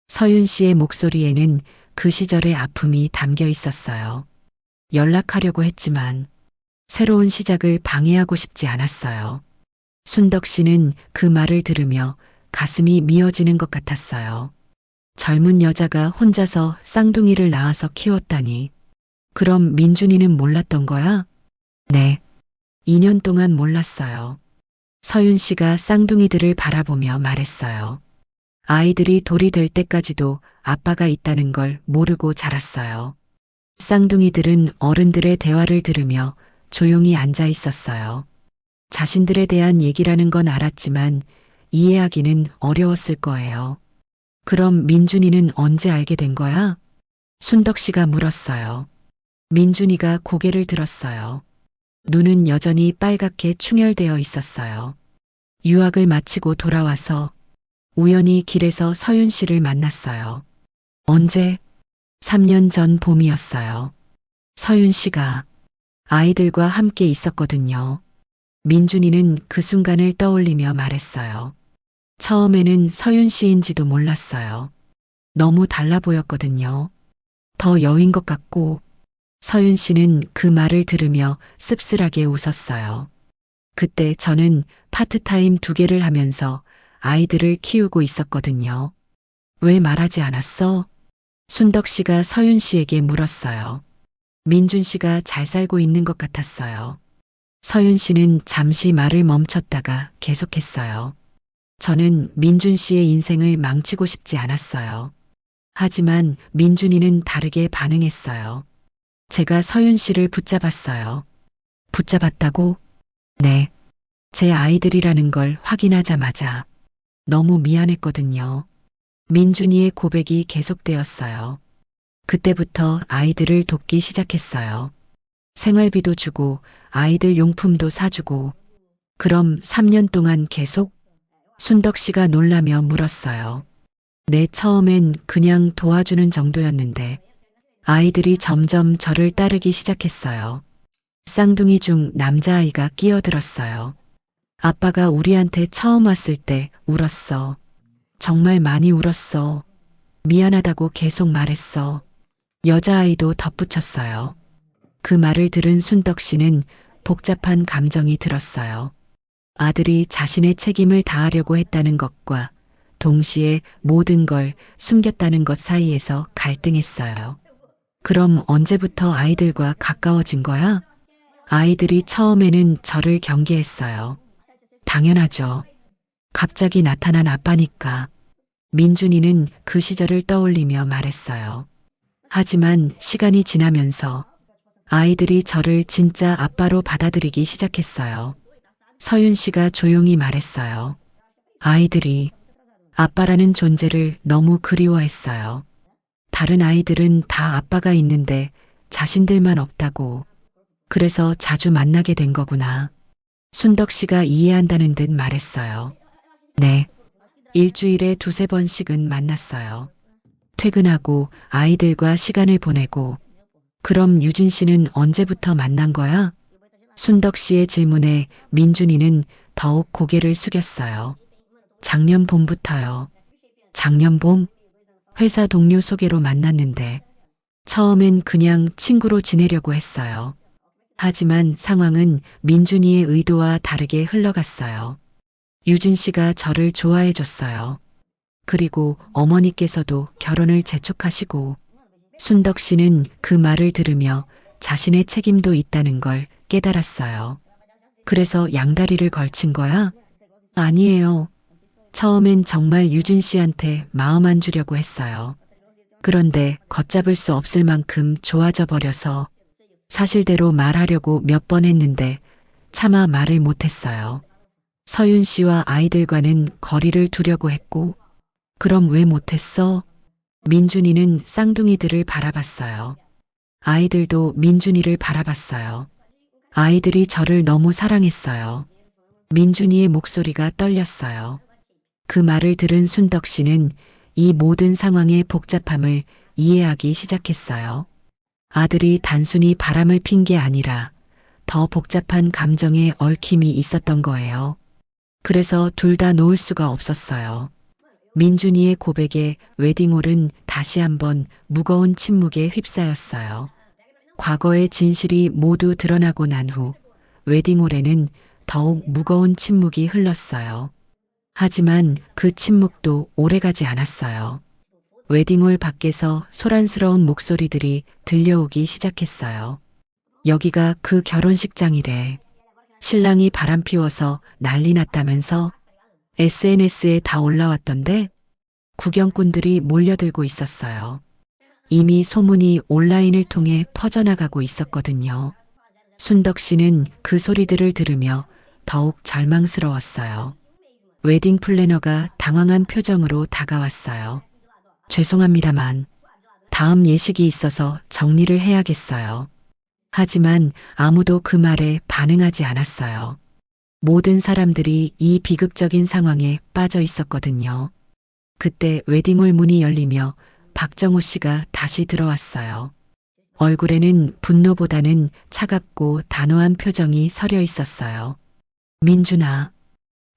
서윤 씨의 목소리에는 그 시절의 아픔이 담겨 있었어요. 연락하려고 했지만 새로운 시작을 방해하고 싶지 않았어요. 순덕 씨는 그 말을 들으며 가슴이 미어지는 것 같았어요. 젊은 여자가 혼자서 쌍둥이를 낳아서 키웠다니. 그럼 민준이는 몰랐던 거야? 네. 2년 동안 몰랐어요. 서윤 씨가 쌍둥이들을 바라보며 말했어요. 아이들이 돌이 될 때까지도 아빠가 있다는 걸 모르고 자랐어요. 쌍둥이들은 어른들의 대화를 들으며 조용히 앉아 있었어요. 자신들에 대한 얘기라는 건 알았지만 이해하기는 어려웠을 거예요. 그럼 민준이는 언제 알게 된 거야? 순덕 씨가 물었어요. 민준이가 고개를 들었어요. 눈은 여전히 빨갛게 충혈되어 있었어요. 유학을 마치고 돌아와서 우연히 길에서 서윤 씨를 만났어요. 언제? 3년 전 봄이었어요. 서윤 씨가 아이들과 함께 있었거든요. 민준이는 그 순간을 떠올리며 말했어요. 처음에는 서윤 씨인지도 몰랐어요. 너무 달라 보였거든요. 더 여인 것 같고 서윤 씨는 그 말을 들으며 씁쓸하게 웃었어요. 그때 저는 파트타임 2개를 하면서 아이들을 키우고 있었거든요. 왜 말하지 않았어? 순덕 씨가 서윤 씨에게 물었어요. 민준 씨가 잘 살고 있는 것 같았어요. 서윤 씨는 잠시 말을 멈췄다가 계속했어요. 저는 민준 씨의 인생을 망치고 싶지 않았어요. 하지만 민준이는 다르게 반응했어요. 제가 서윤 씨를 붙잡았어요. 붙잡았다고? 네. 제 아이들이라는 걸 확인하자마자 너무 미안했거든요. 민준이의 고백이 계속되었어요. 그때부터 아이들을 돕기 시작했어요. 생활비도 주고 아이들 용품도 사주고. 그럼 3년 동안 계속? 순덕 씨가 놀라며 물었어요. 내 처음엔 그냥 도와주는 정도였는데 아이들이 점점 저를 따르기 시작했어요. 쌍둥이 중 남자아이가 끼어들었어요. 아빠가 우리한테 처음 왔을 때 울었어. 정말 많이 울었어. 미안하다고 계속 말했어. 여자아이도 덧붙였어요. 그 말을 들은 순덕 씨는 복잡한 감정이 들었어요. 아들이 자신의 책임을 다하려고 했다는 것과 동시에 모든 걸 숨겼다는 것 사이에서 갈등했어요. 그럼 언제부터 아이들과 가까워진 거야? 아이들이 처음에는 저를 경계했어요. 당연하죠. 갑자기 나타난 아빠니까. 민준이는 그 시절을 떠올리며 말했어요. 하지만 시간이 지나면서 아이들이 저를 진짜 아빠로 받아들이기 시작했어요. 서윤 씨가 조용히 말했어요. 아이들이 아빠라는 존재를 너무 그리워했어요. 다른 아이들은 다 아빠가 있는데 자신들만 없다고. 그래서 자주 만나게 된 거구나. 순덕 씨가 이해한다는 듯 말했어요. 네. 일주일에 두세 번씩은 만났어요. 퇴근하고 아이들과 시간을 보내고. 그럼 유진 씨는 언제부터 만난 거야? 순덕 씨의 질문에 민준이는 더욱 고개를 숙였어요. 작년 봄부터요. 작년 봄? 회사 동료 소개로 만났는데 처음엔 그냥 친구로 지내려고 했어요. 하지만 상황은 민준이의 의도와 다르게 흘러갔어요. 유진 씨가 저를 좋아해 줬어요. 그리고 어머니께서도 결혼을 재촉하시고 순덕 씨는 그 말을 들으며 자신의 책임도 있다는 걸 깨달았어요. 그래서 양다리를 걸친 거야? 아니에요. 처음엔 정말 유진 씨한테 마음 안 주려고 했어요. 그런데 걷잡을 수 없을 만큼 좋아져 버려서 사실대로 말하려고 몇 번 했는데 차마 말을 못했어요. 서윤 씨와 아이들과는 거리를 두려고 했고, 그럼 왜 못했어? 민준이는 쌍둥이들을 바라봤어요. 아이들도 민준이를 바라봤어요. 아이들이 저를 너무 사랑했어요. 민준이의 목소리가 떨렸어요. 그 말을 들은 순덕 씨는 이 모든 상황의 복잡함을 이해하기 시작했어요. 아들이 단순히 바람을 핀 게 아니라 더 복잡한 감정에 얽힘이 있었던 거예요. 그래서 둘 다 놓을 수가 없었어요. 민준이의 고백에 웨딩홀은 다시 한번 무거운 침묵에 휩싸였어요. 과거의 진실이 모두 드러나고 난 후 웨딩홀에는 더욱 무거운 침묵이 흘렀어요. 하지만 그 침묵도 오래가지 않았어요. 웨딩홀 밖에서 소란스러운 목소리들이 들려오기 시작했어요. 여기가 그 결혼식장이래. 신랑이 바람 피워서 난리 났다면서? SNS에 다 올라왔던데? 구경꾼들이 몰려들고 있었어요. 이미 소문이 온라인을 통해 퍼져나가고 있었거든요. 순덕 씨는 그 소리들을 들으며 더욱 절망스러웠어요. 웨딩 플래너가 당황한 표정으로 다가왔어요. 죄송합니다만 다음 예식이 있어서 정리를 해야겠어요. 하지만 아무도 그 말에 반응하지 않았어요. 모든 사람들이 이 비극적인 상황에 빠져 있었거든요. 그때 웨딩홀 문이 열리며 박정호 씨가 다시 들어왔어요. 얼굴에는 분노보다는 차갑고 단호한 표정이 서려 있었어요. 민준아.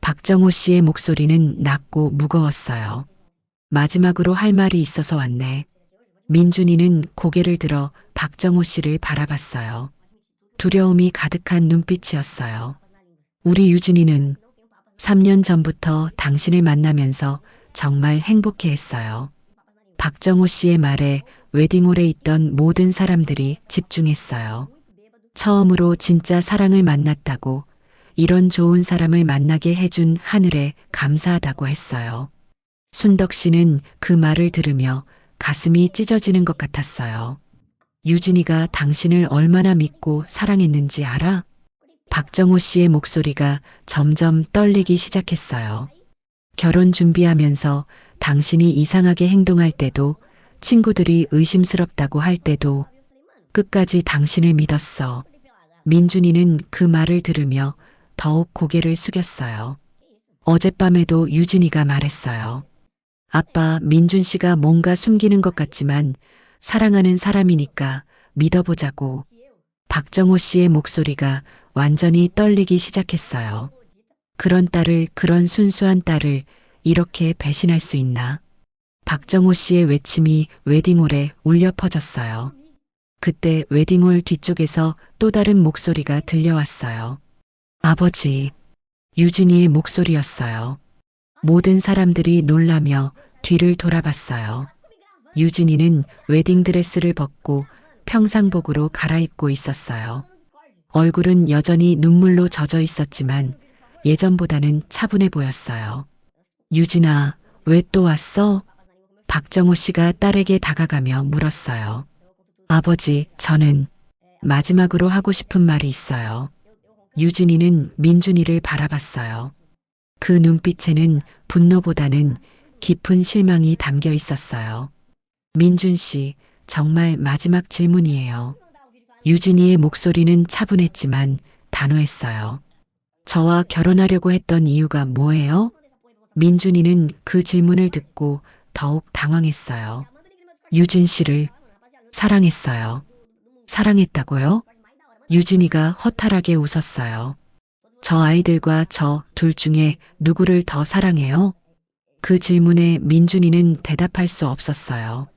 박정호 씨의 목소리는 낮고 무거웠어요. 마지막으로 할 말이 있어서 왔네. 민준이는 고개를 들어 박정호 씨를 바라봤어요. 두려움이 가득한 눈빛이었어요. 우리 유진이는 3년 전부터 당신을 만나면서 정말 행복해했어요. 박정호 씨의 말에 웨딩홀에 있던 모든 사람들이 집중했어요. 처음으로 진짜 사랑을 만났다고, 이런 좋은 사람을 만나게 해준 하늘에 감사하다고 했어요. 순덕 씨는 그 말을 들으며 가슴이 찢어지는 것 같았어요. 유진이가 당신을 얼마나 믿고 사랑했는지 알아? 박정호 씨의 목소리가 점점 떨리기 시작했어요. 결혼 준비하면서 당신이 이상하게 행동할 때도, 친구들이 의심스럽다고 할 때도 끝까지 당신을 믿었어. 민준이는 그 말을 들으며 더욱 고개를 숙였어요. 어젯밤에도 유진이가 말했어요. 아빠, 민준 씨가 뭔가 숨기는 것 같지만 사랑하는 사람이니까 믿어보자고. 박정호 씨의 목소리가 완전히 떨리기 시작했어요. 그런 순수한 딸을 이렇게 배신할 수 있나? 박정호 씨의 외침이 웨딩홀에 울려 퍼졌어요. 그때 웨딩홀 뒤쪽에서 또 다른 목소리가 들려왔어요. 아버지, 유진이의 목소리였어요. 모든 사람들이 놀라며 뒤를 돌아봤어요. 유진이는 웨딩드레스를 벗고 평상복으로 갈아입고 있었어요. 얼굴은 여전히 눈물로 젖어 있었지만 예전보다는 차분해 보였어요. 유진아, 왜 또 왔어? 박정호 씨가 딸에게 다가가며 물었어요. 아버지, 저는 마지막으로 하고 싶은 말이 있어요. 유진이는 민준이를 바라봤어요. 그 눈빛에는 분노보다는 깊은 실망이 담겨 있었어요. 민준 씨, 정말 마지막 질문이에요. 유진이의 목소리는 차분했지만 단호했어요. 저와 결혼하려고 했던 이유가 뭐예요? 민준이는 그 질문을 듣고 더욱 당황했어요. 유진 씨를 사랑했어요. 사랑했다고요? 유진이가 허탈하게 웃었어요. 저 아이들과 저 둘 중에 누구를 더 사랑해요? 그 질문에 민준이는 대답할 수 없었어요.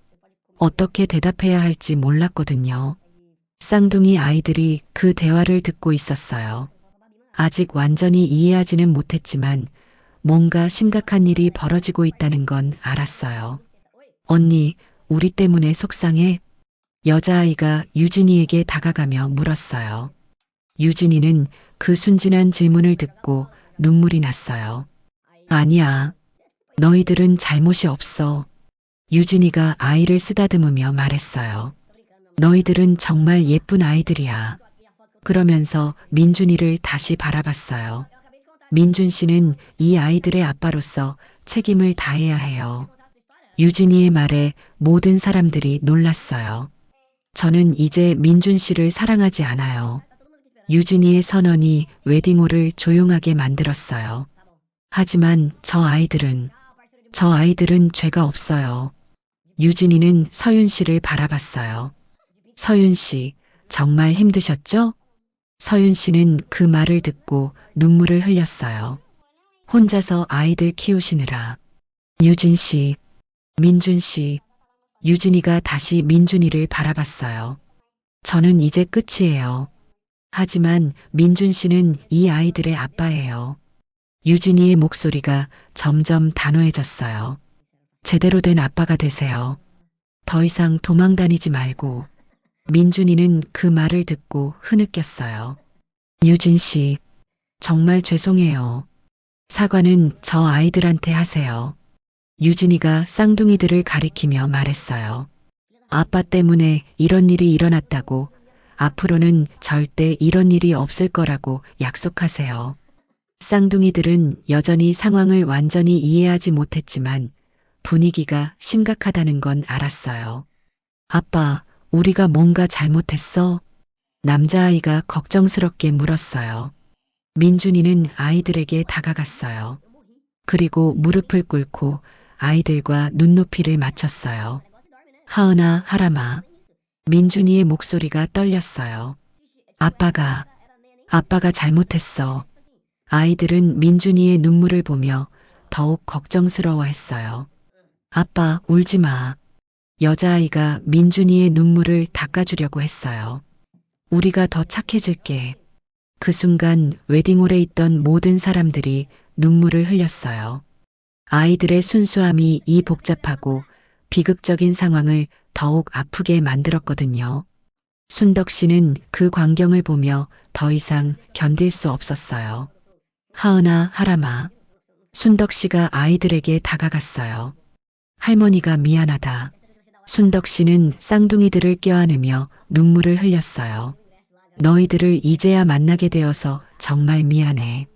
어떻게 대답해야 할지 몰랐거든요. 쌍둥이 아이들이 그 대화를 듣고 있었어요. 아직 완전히 이해하지는 못했지만 뭔가 심각한 일이 벌어지고 있다는 건 알았어요. 언니, 우리 때문에 속상해? 여자아이가 유진이에게 다가가며 물었어요. 유진이는 그 순진한 질문을 듣고 눈물이 났어요. 아니야. 너희들은 잘못이 없어. 유진이가 아이를 쓰다듬으며 말했어요. 너희들은 정말 예쁜 아이들이야. 그러면서 민준이를 다시 바라봤어요. 민준 씨는 이 아이들의 아빠로서 책임을 다해야 해요. 유진이의 말에 모든 사람들이 놀랐어요. 저는 이제 민준 씨를 사랑하지 않아요. 유진이의 선언이 웨딩홀을 조용하게 만들었어요. 하지만 저 아이들은 죄가 없어요. 유진이는 서윤 씨를 바라봤어요. 서윤 씨, 정말 힘드셨죠? 서윤 씨는 그 말을 듣고 눈물을 흘렸어요. 혼자서 아이들 키우시느라. 유진 씨, 민준 씨, 유진이가 다시 민준이를 바라봤어요. 저는 이제 끝이에요. 하지만 민준 씨는 이 아이들의 아빠예요. 유진이의 목소리가 점점 단호해졌어요. 제대로 된 아빠가 되세요. 더 이상 도망 다니지 말고. 민준이는 그 말을 듣고 흐느꼈어요. 유진 씨, 정말 죄송해요. 사과는 저 아이들한테 하세요. 유진이가 쌍둥이들을 가리키며 말했어요. 아빠 때문에 이런 일이 일어났다고, 앞으로는 절대 이런 일이 없을 거라고 약속하세요. 쌍둥이들은 여전히 상황을 완전히 이해하지 못했지만 분위기가 심각하다는 건 알았어요. 아빠, 우리가 뭔가 잘못했어? 남자아이가 걱정스럽게 물었어요. 민준이는 아이들에게 다가갔어요. 그리고 무릎을 꿇고 아이들과 눈높이를 맞췄어요. 하은아, 하람아. 민준이의 목소리가 떨렸어요. 아빠가 잘못했어. 아이들은 민준이의 눈물을 보며 더욱 걱정스러워했어요. 아빠, 울지 마. 여자아이가 민준이의 눈물을 닦아주려고 했어요. 우리가 더 착해질게. 그 순간 웨딩홀에 있던 모든 사람들이 눈물을 흘렸어요. 아이들의 순수함이 이 복잡하고 비극적인 상황을 더욱 아프게 만들었거든요. 순덕 씨는 그 광경을 보며 더 이상 견딜 수 없었어요. 하은아, 하람아. 순덕 씨가 아이들에게 다가갔어요. 할머니가 미안하다. 순덕 씨는 쌍둥이들을 껴안으며 눈물을 흘렸어요. 너희들을 이제야 만나게 되어서 정말 미안해.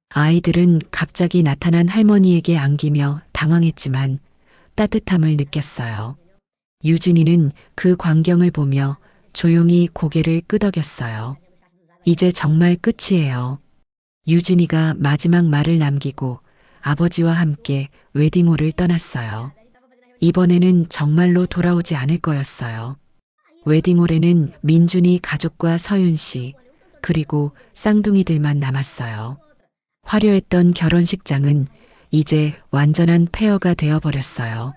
아이들은 갑자기 나타난 할머니에게 안기며 당황했지만 따뜻함을 느꼈어요. 유진이는 그 광경을 보며 조용히 고개를 끄덕였어요. 이제 정말 끝이에요. 유진이가 마지막 말을 남기고 아버지와 함께 웨딩홀을 떠났어요. 이번에는 정말로 돌아오지 않을 거였어요. 웨딩홀에는 민준이 가족과 서윤 씨, 그리고 쌍둥이들만 남았어요. 화려했던 결혼식장은 이제 완전한 폐허가 되어버렸어요.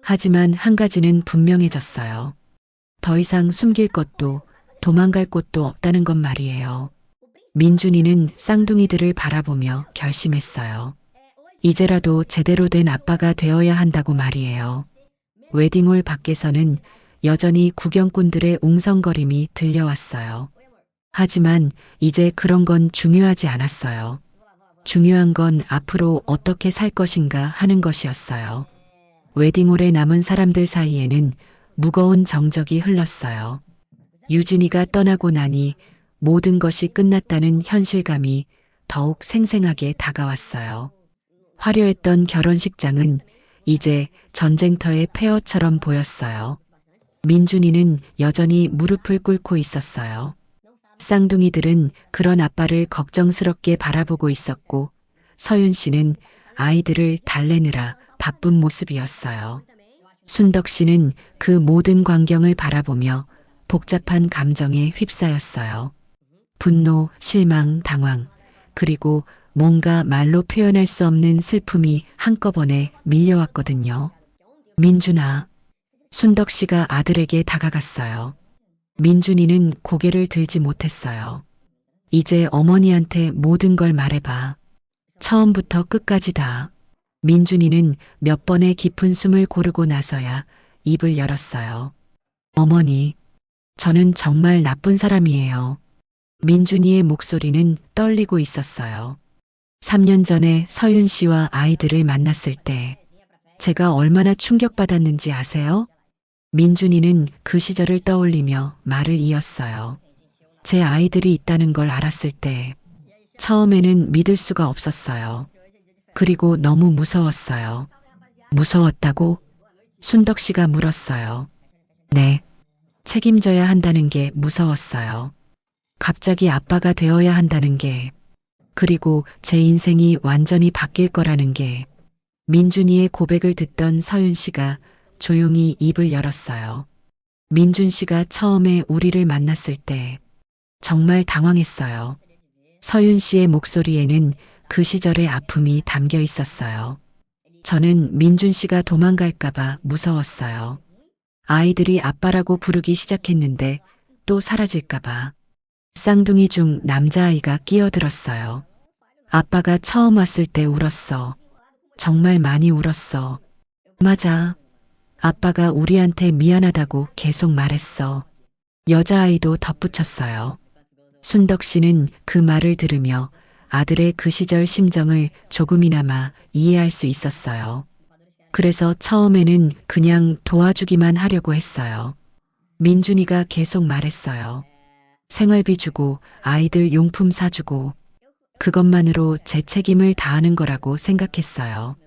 하지만 한 가지는 분명해졌어요. 더 이상 숨길 것도 도망갈 곳도 없다는 것 말이에요. 민준이는 쌍둥이들을 바라보며 결심했어요. 이제라도 제대로 된 아빠가 되어야 한다고 말이에요. 웨딩홀 밖에서는 여전히 구경꾼들의 웅성거림이 들려왔어요. 하지만 이제 그런 건 중요하지 않았어요. 중요한 건 앞으로 어떻게 살 것인가 하는 것이었어요. 웨딩홀에 남은 사람들 사이에는 무거운 정적이 흘렀어요. 유진이가 떠나고 나니 모든 것이 끝났다는 현실감이 더욱 생생하게 다가왔어요. 화려했던 결혼식장은 이제 전쟁터의 폐허처럼 보였어요. 민준이는 여전히 무릎을 꿇고 있었어요. 쌍둥이들은 그런 아빠를 걱정스럽게 바라보고 있었고 서윤 씨는 아이들을 달래느라 바쁜 모습이었어요. 순덕 씨는 그 모든 광경을 바라보며 복잡한 감정에 휩싸였어요. 분노, 실망, 당황, 그리고 뭔가 말로 표현할 수 없는 슬픔이 한꺼번에 밀려왔거든요. 민준아. 순덕 씨가 아들에게 다가갔어요. 민준이는 고개를 들지 못했어요. 이제 어머니한테 모든 걸 말해봐. 처음부터 끝까지 다. 민준이는 몇 번의 깊은 숨을 고르고 나서야 입을 열었어요. 어머니, 저는 정말 나쁜 사람이에요. 민준이의 목소리는 떨리고 있었어요. 3년 전에 서윤 씨와 아이들을 만났을 때 제가 얼마나 충격받았는지 아세요? 민준이는 그 시절을 떠올리며 말을 이었어요. 제 아이들이 있다는 걸 알았을 때 처음에는 믿을 수가 없었어요. 그리고 너무 무서웠어요. 무서웠다고? 순덕 씨가 물었어요. 네. 책임져야 한다는 게 무서웠어요. 갑자기 아빠가 되어야 한다는 게, 그리고 제 인생이 완전히 바뀔 거라는 게. 민준이의 고백을 듣던 서윤 씨가 조용히 입을 열었어요. 민준 씨가 처음에 우리를 만났을 때 정말 당황했어요. 서윤 씨의 목소리에는 그 시절의 아픔이 담겨 있었어요. 저는 민준 씨가 도망갈까봐 무서웠어요. 아이들이 아빠라고 부르기 시작했는데 또 사라질까봐. 쌍둥이 중 남자아이가 끼어들었어요. 아빠가 처음 왔을 때 울었어. 정말 많이 울었어. 맞아. 아빠가 우리한테 미안하다고 계속 말했어. 여자아이도 덧붙였어요. 순덕 씨는 그 말을 들으며 아들의 그 시절 심정을 조금이나마 이해할 수 있었어요. 그래서 처음에는 그냥 도와주기만 하려고 했어요. 민준이가 계속 말했어요. 생활비 주고 아이들 용품 사주고 그것만으로 제 책임을 다하는 거라고 생각했어요.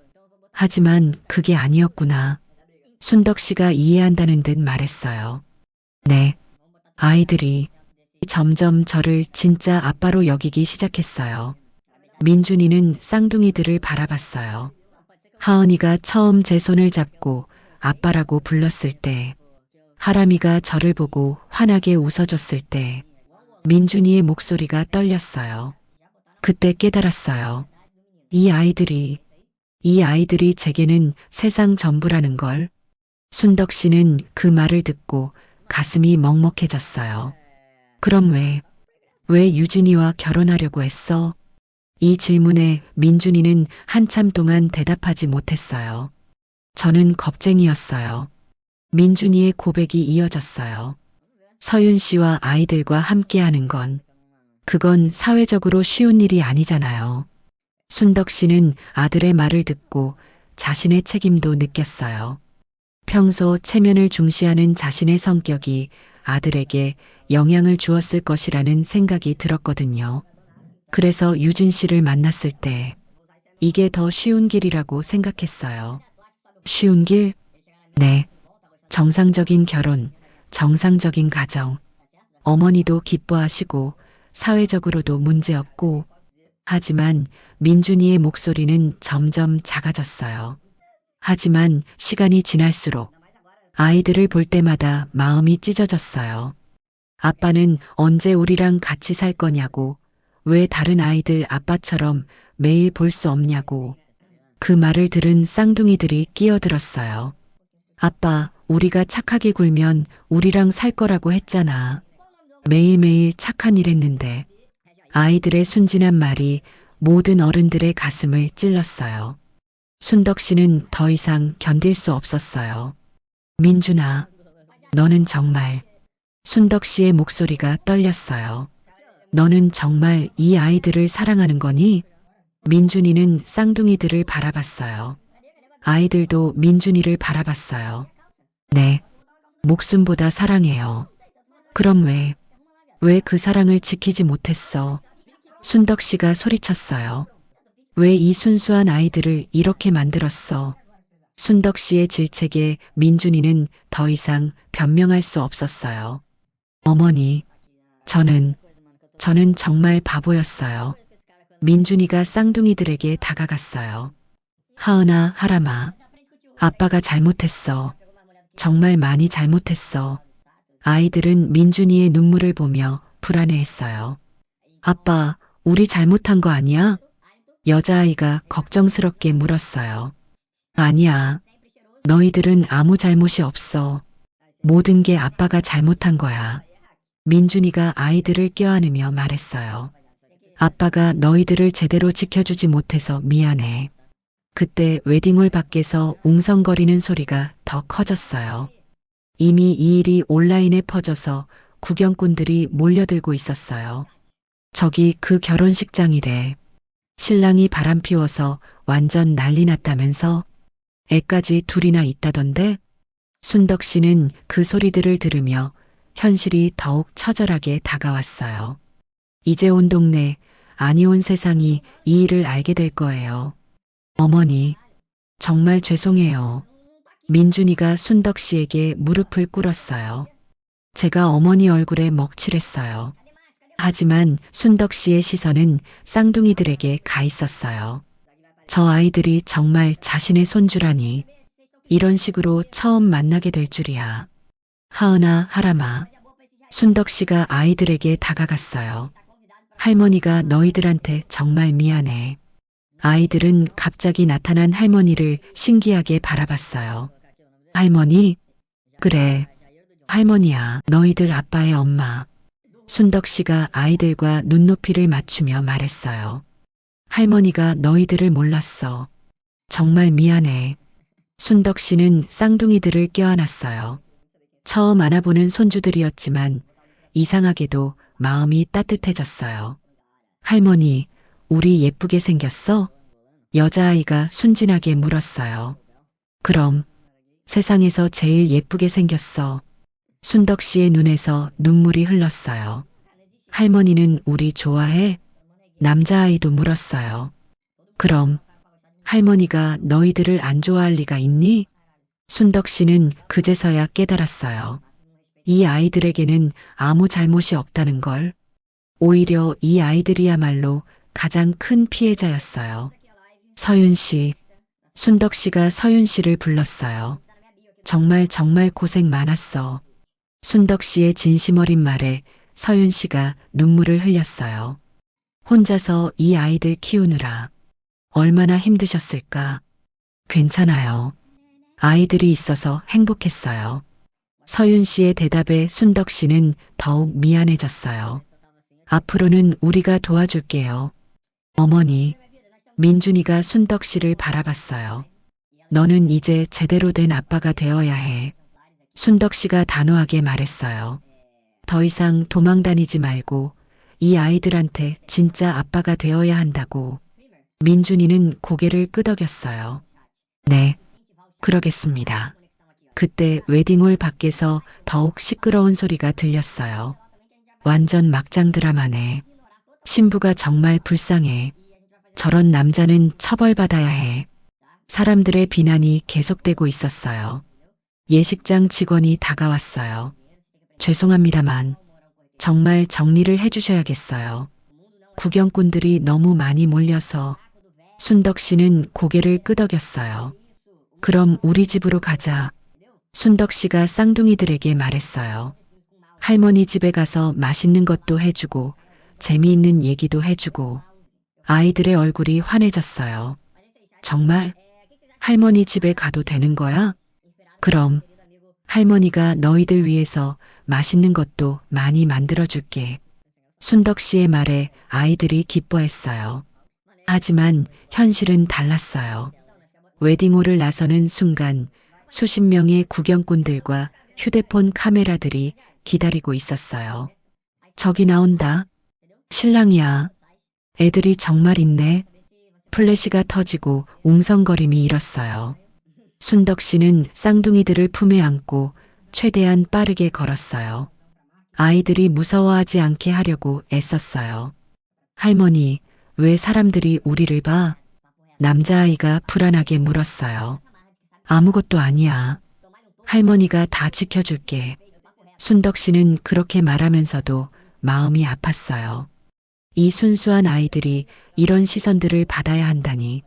하지만 그게 아니었구나. 순덕 씨가 이해한다는 듯 말했어요. 네. 아이들이 점점 저를 진짜 아빠로 여기기 시작했어요. 민준이는 쌍둥이들을 바라봤어요. 하은이가 처음 제 손을 잡고 아빠라고 불렀을 때, 하람이가 저를 보고 환하게 웃어줬을 때, 민준이의 목소리가 떨렸어요. 그때 깨달았어요. 이 아이들이 제게는 세상 전부라는 걸. 순덕 씨는 그 말을 듣고 가슴이 먹먹해졌어요. 그럼 왜 유진이와 결혼하려고 했어? 이 질문에 민준이는 한참 동안 대답하지 못했어요. 저는 겁쟁이였어요. 민준이의 고백이 이어졌어요. 서윤 씨와 아이들과 함께하는 그건 사회적으로 쉬운 일이 아니잖아요. 순덕 씨는 아들의 말을 듣고 자신의 책임도 느꼈어요. 평소 체면을 중시하는 자신의 성격이 아들에게 영향을 주었을 것이라는 생각이 들었거든요. 그래서 유진 씨를 만났을 때 이게 더 쉬운 길이라고 생각했어요. 쉬운 길? 네. 정상적인 결혼, 정상적인 가정. 어머니도 기뻐하시고 사회적으로도 문제없고 하지만 민준이의 목소리는 점점 작아졌어요. 하지만 시간이 지날수록 아이들을 볼 때마다 마음이 찢어졌어요. 아빠는 언제 우리랑 같이 살 거냐고, 왜 다른 아이들 아빠처럼 매일 볼 수 없냐고. 그 말을 들은 쌍둥이들이 끼어들었어요. 아빠, 우리가 착하게 굴면 우리랑 살 거라고 했잖아. 매일매일 착한 일 했는데. 아이들의 순진한 말이 모든 어른들의 가슴을 찔렀어요. 순덕 씨는 더 이상 견딜 수 없었어요. 민준아, 너는 정말. 순덕 씨의 목소리가 떨렸어요. 너는 정말 이 아이들을 사랑하는 거니? 민준이는 쌍둥이들을 바라봤어요. 아이들도 민준이를 바라봤어요. 네, 목숨보다 사랑해요. 그럼 왜 그 사랑을 지키지 못했어? 순덕 씨가 소리쳤어요. 왜 이 순수한 아이들을 이렇게 만들었어? 순덕 씨의 질책에 민준이는 더 이상 변명할 수 없었어요. 어머니, 저는 정말 바보였어요. 민준이가 쌍둥이들에게 다가갔어요. 하은아, 하람아, 아빠가 잘못했어. 정말 많이 잘못했어. 아이들은 민준이의 눈물을 보며 불안해했어요. 아빠, 우리 잘못한 거 아니야? 여자아이가 걱정스럽게 물었어요. 아니야. 너희들은 아무 잘못이 없어. 모든 게 아빠가 잘못한 거야. 민준이가 아이들을 껴안으며 말했어요. 아빠가 너희들을 제대로 지켜주지 못해서 미안해. 그때 웨딩홀 밖에서 웅성거리는 소리가 더 커졌어요. 이미 이 일이 온라인에 퍼져서 구경꾼들이 몰려들고 있었어요. 저기 그 결혼식장이래. 신랑이 바람 피워서 완전 난리 났다면서? 애까지 둘이나 있다던데? 순덕 씨는 그 소리들을 들으며 현실이 더욱 처절하게 다가왔어요. 이제 온 동네, 아니 온 세상이 이 일을 알게 될 거예요. 어머니, 정말 죄송해요. 민준이가 순덕 씨에게 무릎을 꿇었어요. 제가 어머니 얼굴에 먹칠했어요. 하지만 순덕 씨의 시선은 쌍둥이들에게 가 있었어요. 저 아이들이 정말 자신의 손주라니. 이런 식으로 처음 만나게 될 줄이야. 하은아, 하람아. 순덕 씨가 아이들에게 다가갔어요. 할머니가 너희들한테 정말 미안해. 아이들은 갑자기 나타난 할머니를 신기하게 바라봤어요. 할머니? 그래, 할머니야. 너희들 아빠의 엄마. 순덕 씨가 아이들과 눈높이를 맞추며 말했어요. 할머니가 너희들을 몰랐어. 정말 미안해. 순덕 씨는 쌍둥이들을 껴안았어요. 처음 안아보는 손주들이었지만 이상하게도 마음이 따뜻해졌어요. 할머니, 우리 예쁘게 생겼어? 여자아이가 순진하게 물었어요. 그럼, 세상에서 제일 예쁘게 생겼어. 순덕 씨의 눈에서 눈물이 흘렀어요. 할머니는 우리 좋아해? 남자아이도 물었어요. 그럼, 할머니가 너희들을 안 좋아할 리가 있니? 순덕 씨는 그제서야 깨달았어요. 이 아이들에게는 아무 잘못이 없다는 걸. 오히려 이 아이들이야말로 가장 큰 피해자였어요. 서윤 씨, 순덕 씨가 서윤 씨를 불렀어요. 정말 고생 많았어. 순덕 씨의 진심 어린 말에 서윤 씨가 눈물을 흘렸어요. 혼자서 이 아이들 키우느라 얼마나 힘드셨을까? 괜찮아요. 아이들이 있어서 행복했어요. 서윤 씨의 대답에 순덕 씨는 더욱 미안해졌어요. 앞으로는 우리가 도와줄게요. 어머니, 민준이가 순덕 씨를 바라봤어요. 너는 이제 제대로 된 아빠가 되어야 해. 순덕 씨가 단호하게 말했어요. 더 이상 도망 다니지 말고 이 아이들한테 진짜 아빠가 되어야 한다고. 민준이는 고개를 끄덕였어요. 네, 그러겠습니다. 그때 웨딩홀 밖에서 더욱 시끄러운 소리가 들렸어요. 완전 막장 드라마네. 신부가 정말 불쌍해. 저런 남자는 처벌받아야 해. 사람들의 비난이 계속되고 있었어요. 예식장 직원이 다가왔어요. 죄송합니다만 정말 정리를 해주셔야겠어요. 구경꾼들이 너무 많이 몰려서 순덕 씨는 고개를 끄덕였어요. 그럼 우리 집으로 가자. 순덕 씨가 쌍둥이들에게 말했어요. 할머니 집에 가서 맛있는 것도 해주고 재미있는 얘기도 해주고. 아이들의 얼굴이 환해졌어요. 정말? 할머니 집에 가도 되는 거야? 그럼 할머니가 너희들 위해서 맛있는 것도 많이 만들어줄게. 순덕 씨의 말에 아이들이 기뻐했어요. 하지만 현실은 달랐어요. 웨딩홀을 나서는 순간 수십 명의 구경꾼들과 휴대폰 카메라들이 기다리고 있었어요. 저기 나온다. 신랑이야. 애들이 정말 있네. 플래시가 터지고 웅성거림이 일었어요. 순덕 씨는 쌍둥이들을 품에 안고 최대한 빠르게 걸었어요. 아이들이 무서워하지 않게 하려고 애썼어요. 할머니, 왜 사람들이 우리를 봐? 남자아이가 불안하게 물었어요. 아무것도 아니야. 할머니가 다 지켜줄게. 순덕 씨는 그렇게 말하면서도 마음이 아팠어요. 이 순수한 아이들이 이런 시선들을 받아야 한다니.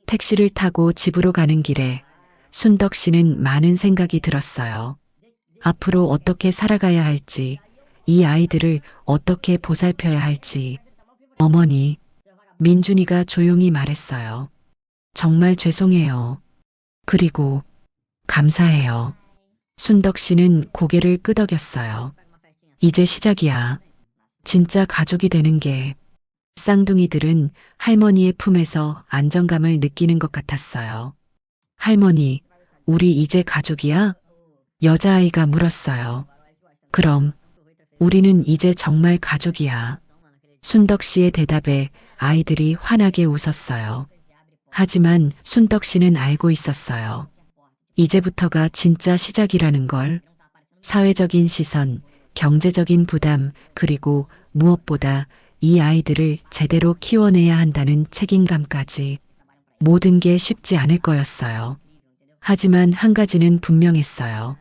택시를 타고 집으로 가는 길에 순덕 씨는 많은 생각이 들었어요. 앞으로 어떻게 살아가야 할지, 이 아이들을 어떻게 보살펴야 할지. 어머니, 민준이가 조용히 말했어요. 정말 죄송해요. 그리고 감사해요. 순덕 씨는 고개를 끄덕였어요. 이제 시작이야. 진짜 가족이 되는 게. 쌍둥이들은 할머니의 품에서 안정감을 느끼는 것 같았어요. 할머니, 우리 이제 가족이야? 여자아이가 물었어요. 그럼, 우리는 이제 정말 가족이야. 순덕 씨의 대답에 아이들이 환하게 웃었어요. 하지만 순덕 씨는 알고 있었어요. 이제부터가 진짜 시작이라는 걸. 사회적인 시선, 경제적인 부담, 그리고 무엇보다 이 아이들을 제대로 키워내야 한다는 책임감까지. 모든 게 쉽지 않을 거였어요. 하지만 한 가지는 분명했어요.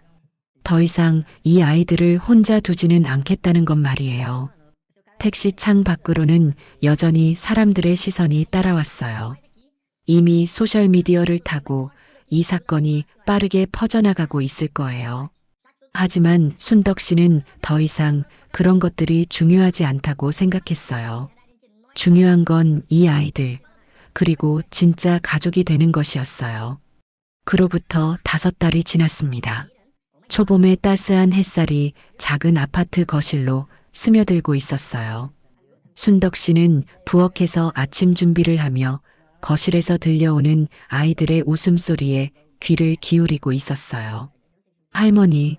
더 이상 이 아이들을 혼자 두지는 않겠다는 것 말이에요. 택시 창 밖으로는 여전히 사람들의 시선이 따라왔어요. 이미 소셜미디어를 타고 이 사건이 빠르게 퍼져나가고 있을 거예요. 하지만 순덕 씨는 더 이상 그런 것들이 중요하지 않다고 생각했어요. 중요한 건 이 아이들, 그리고 진짜 가족이 되는 것이었어요. 그로부터 5달이 지났습니다. 초봄의 따스한 햇살이 작은 아파트 거실로 스며들고 있었어요. 순덕 씨는 부엌에서 아침 준비를 하며 거실에서 들려오는 아이들의 웃음소리에 귀를 기울이고 있었어요. 할머니,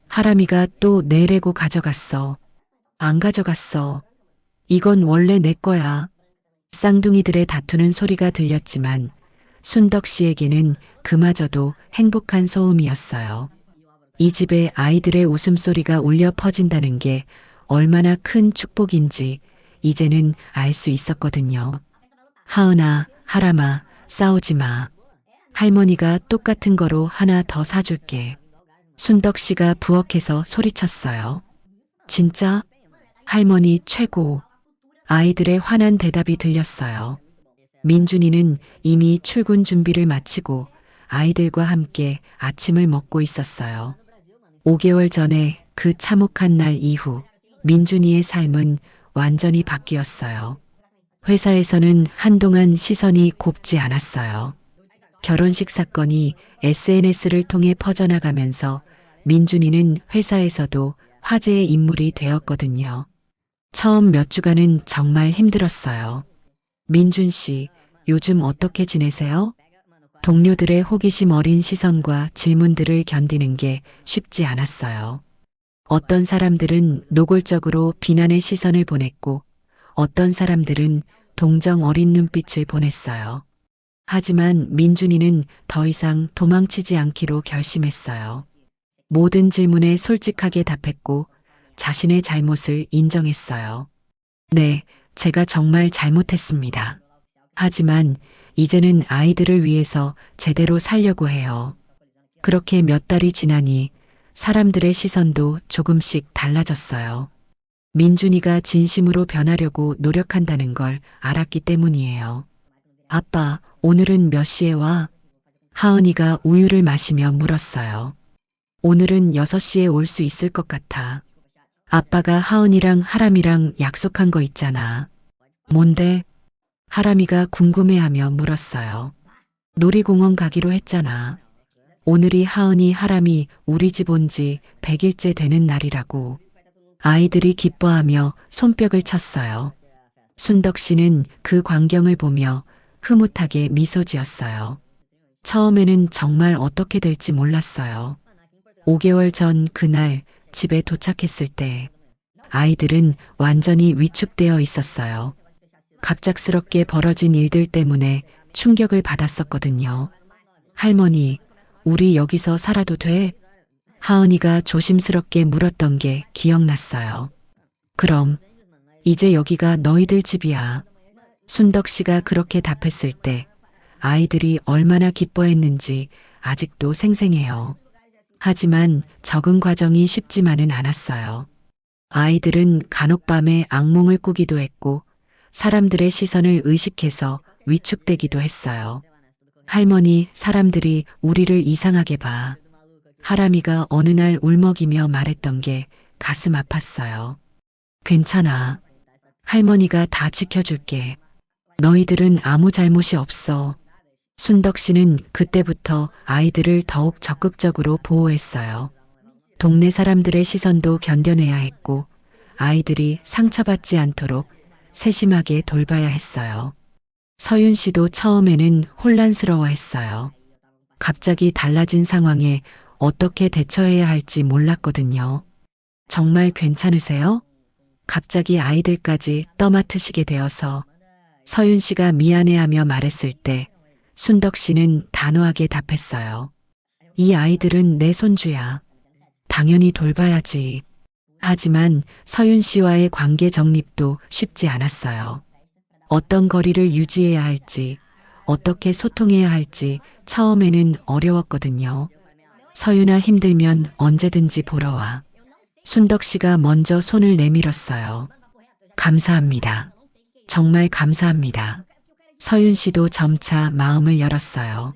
하람이가 또 내 레고 가져갔어. 안 가져갔어. 이건 원래 내 거야. 쌍둥이들의 다투는 소리가 들렸지만 순덕 씨에게는 그마저도 행복한 소음이었어요. 이 집에 아이들의 웃음소리가 울려 퍼진다는 게 얼마나 큰 축복인지 이제는 알 수 있었거든요. 하은아, 하람아, 싸우지 마. 할머니가 똑같은 거로 하나 더 사줄게. 순덕 씨가 부엌에서 소리쳤어요. 진짜? 할머니 최고. 아이들의 환한 대답이 들렸어요. 민준이는 이미 출근 준비를 마치고 아이들과 함께 아침을 먹고 있었어요. 5개월 전에 그 참혹한 날 이후 민준이의 삶은 완전히 바뀌었어요. 회사에서는 한동안 시선이 곱지 않았어요. 결혼식 사건이 SNS를 통해 퍼져나가면서 민준이는 회사에서도 화제의 인물이 되었거든요. 처음 몇 주간은 정말 힘들었어요. 민준 씨, 요즘 어떻게 지내세요? 동료들의 호기심 어린 시선과 질문들을 견디는 게 쉽지 않았어요. 어떤 사람들은 노골적으로 비난의 시선을 보냈고 어떤 사람들은 동정 어린 눈빛을 보냈어요. 하지만 민준이는 더 이상 도망치지 않기로 결심했어요. 모든 질문에 솔직하게 답했고 자신의 잘못을 인정했어요. 네, 제가 정말 잘못했습니다. 하지만 이제는 아이들을 위해서 제대로 살려고 해요. 그렇게 몇 달이 지나니 사람들의 시선도 조금씩 달라졌어요. 민준이가 진심으로 변하려고 노력한다는 걸 알았기 때문이에요. 아빠, 오늘은 몇 시에 와? 하은이가 우유를 마시며 물었어요. 오늘은 6시에 올 수 있을 것 같아. 아빠가 하은이랑 하람이랑 약속한 거 있잖아. 뭔데? 하람이가 궁금해하며 물었어요. 놀이공원 가기로 했잖아. 오늘이 하은이 하람이 우리 집 온 지 100일째 되는 날이라고. 아이들이 기뻐하며 손뼉을 쳤어요. 순덕 씨는 그 광경을 보며 흐뭇하게 미소 지었어요. 처음에는 정말 어떻게 될지 몰랐어요. 5개월 전 그날 집에 도착했을 때 아이들은 완전히 위축되어 있었어요. 갑작스럽게 벌어진 일들 때문에 충격을 받았었거든요. 할머니, 우리 여기서 살아도 돼? 하은이가 조심스럽게 물었던 게 기억났어요. 그럼, 이제 여기가 너희들 집이야. 순덕 씨가 그렇게 답했을 때 아이들이 얼마나 기뻐했는지 아직도 생생해요. 하지만 적응 과정이 쉽지만은 않았어요. 아이들은 간혹 밤에 악몽을 꾸기도 했고 사람들의 시선을 의식해서 위축되기도 했어요. 할머니, 사람들이 우리를 이상하게 봐. 하람이가 어느 날 울먹이며 말했던 게 가슴 아팠어요. 괜찮아. 할머니가 다 지켜줄게. 너희들은 아무 잘못이 없어. 순덕 씨는 그때부터 아이들을 더욱 적극적으로 보호했어요. 동네 사람들의 시선도 견뎌내야 했고 아이들이 상처받지 않도록 세심하게 돌봐야 했어요. 서윤 씨도 처음에는 혼란스러워했어요. 갑자기 달라진 상황에 어떻게 대처해야 할지 몰랐거든요. 정말 괜찮으세요? 갑자기 아이들까지 떠맡으시게 되어서 서윤 씨가 미안해하며 말했을 때 순덕 씨는 단호하게 답했어요. 이 아이들은 내 손주야. 당연히 돌봐야지. 하지만 서윤 씨와의 관계 정립도 쉽지 않았어요. 어떤 거리를 유지해야 할지, 어떻게 소통해야 할지 처음에는 어려웠거든요. 서윤아, 힘들면 언제든지 보러 와. 순덕 씨가 먼저 손을 내밀었어요. 감사합니다. 정말 감사합니다. 서윤 씨도 점차 마음을 열었어요.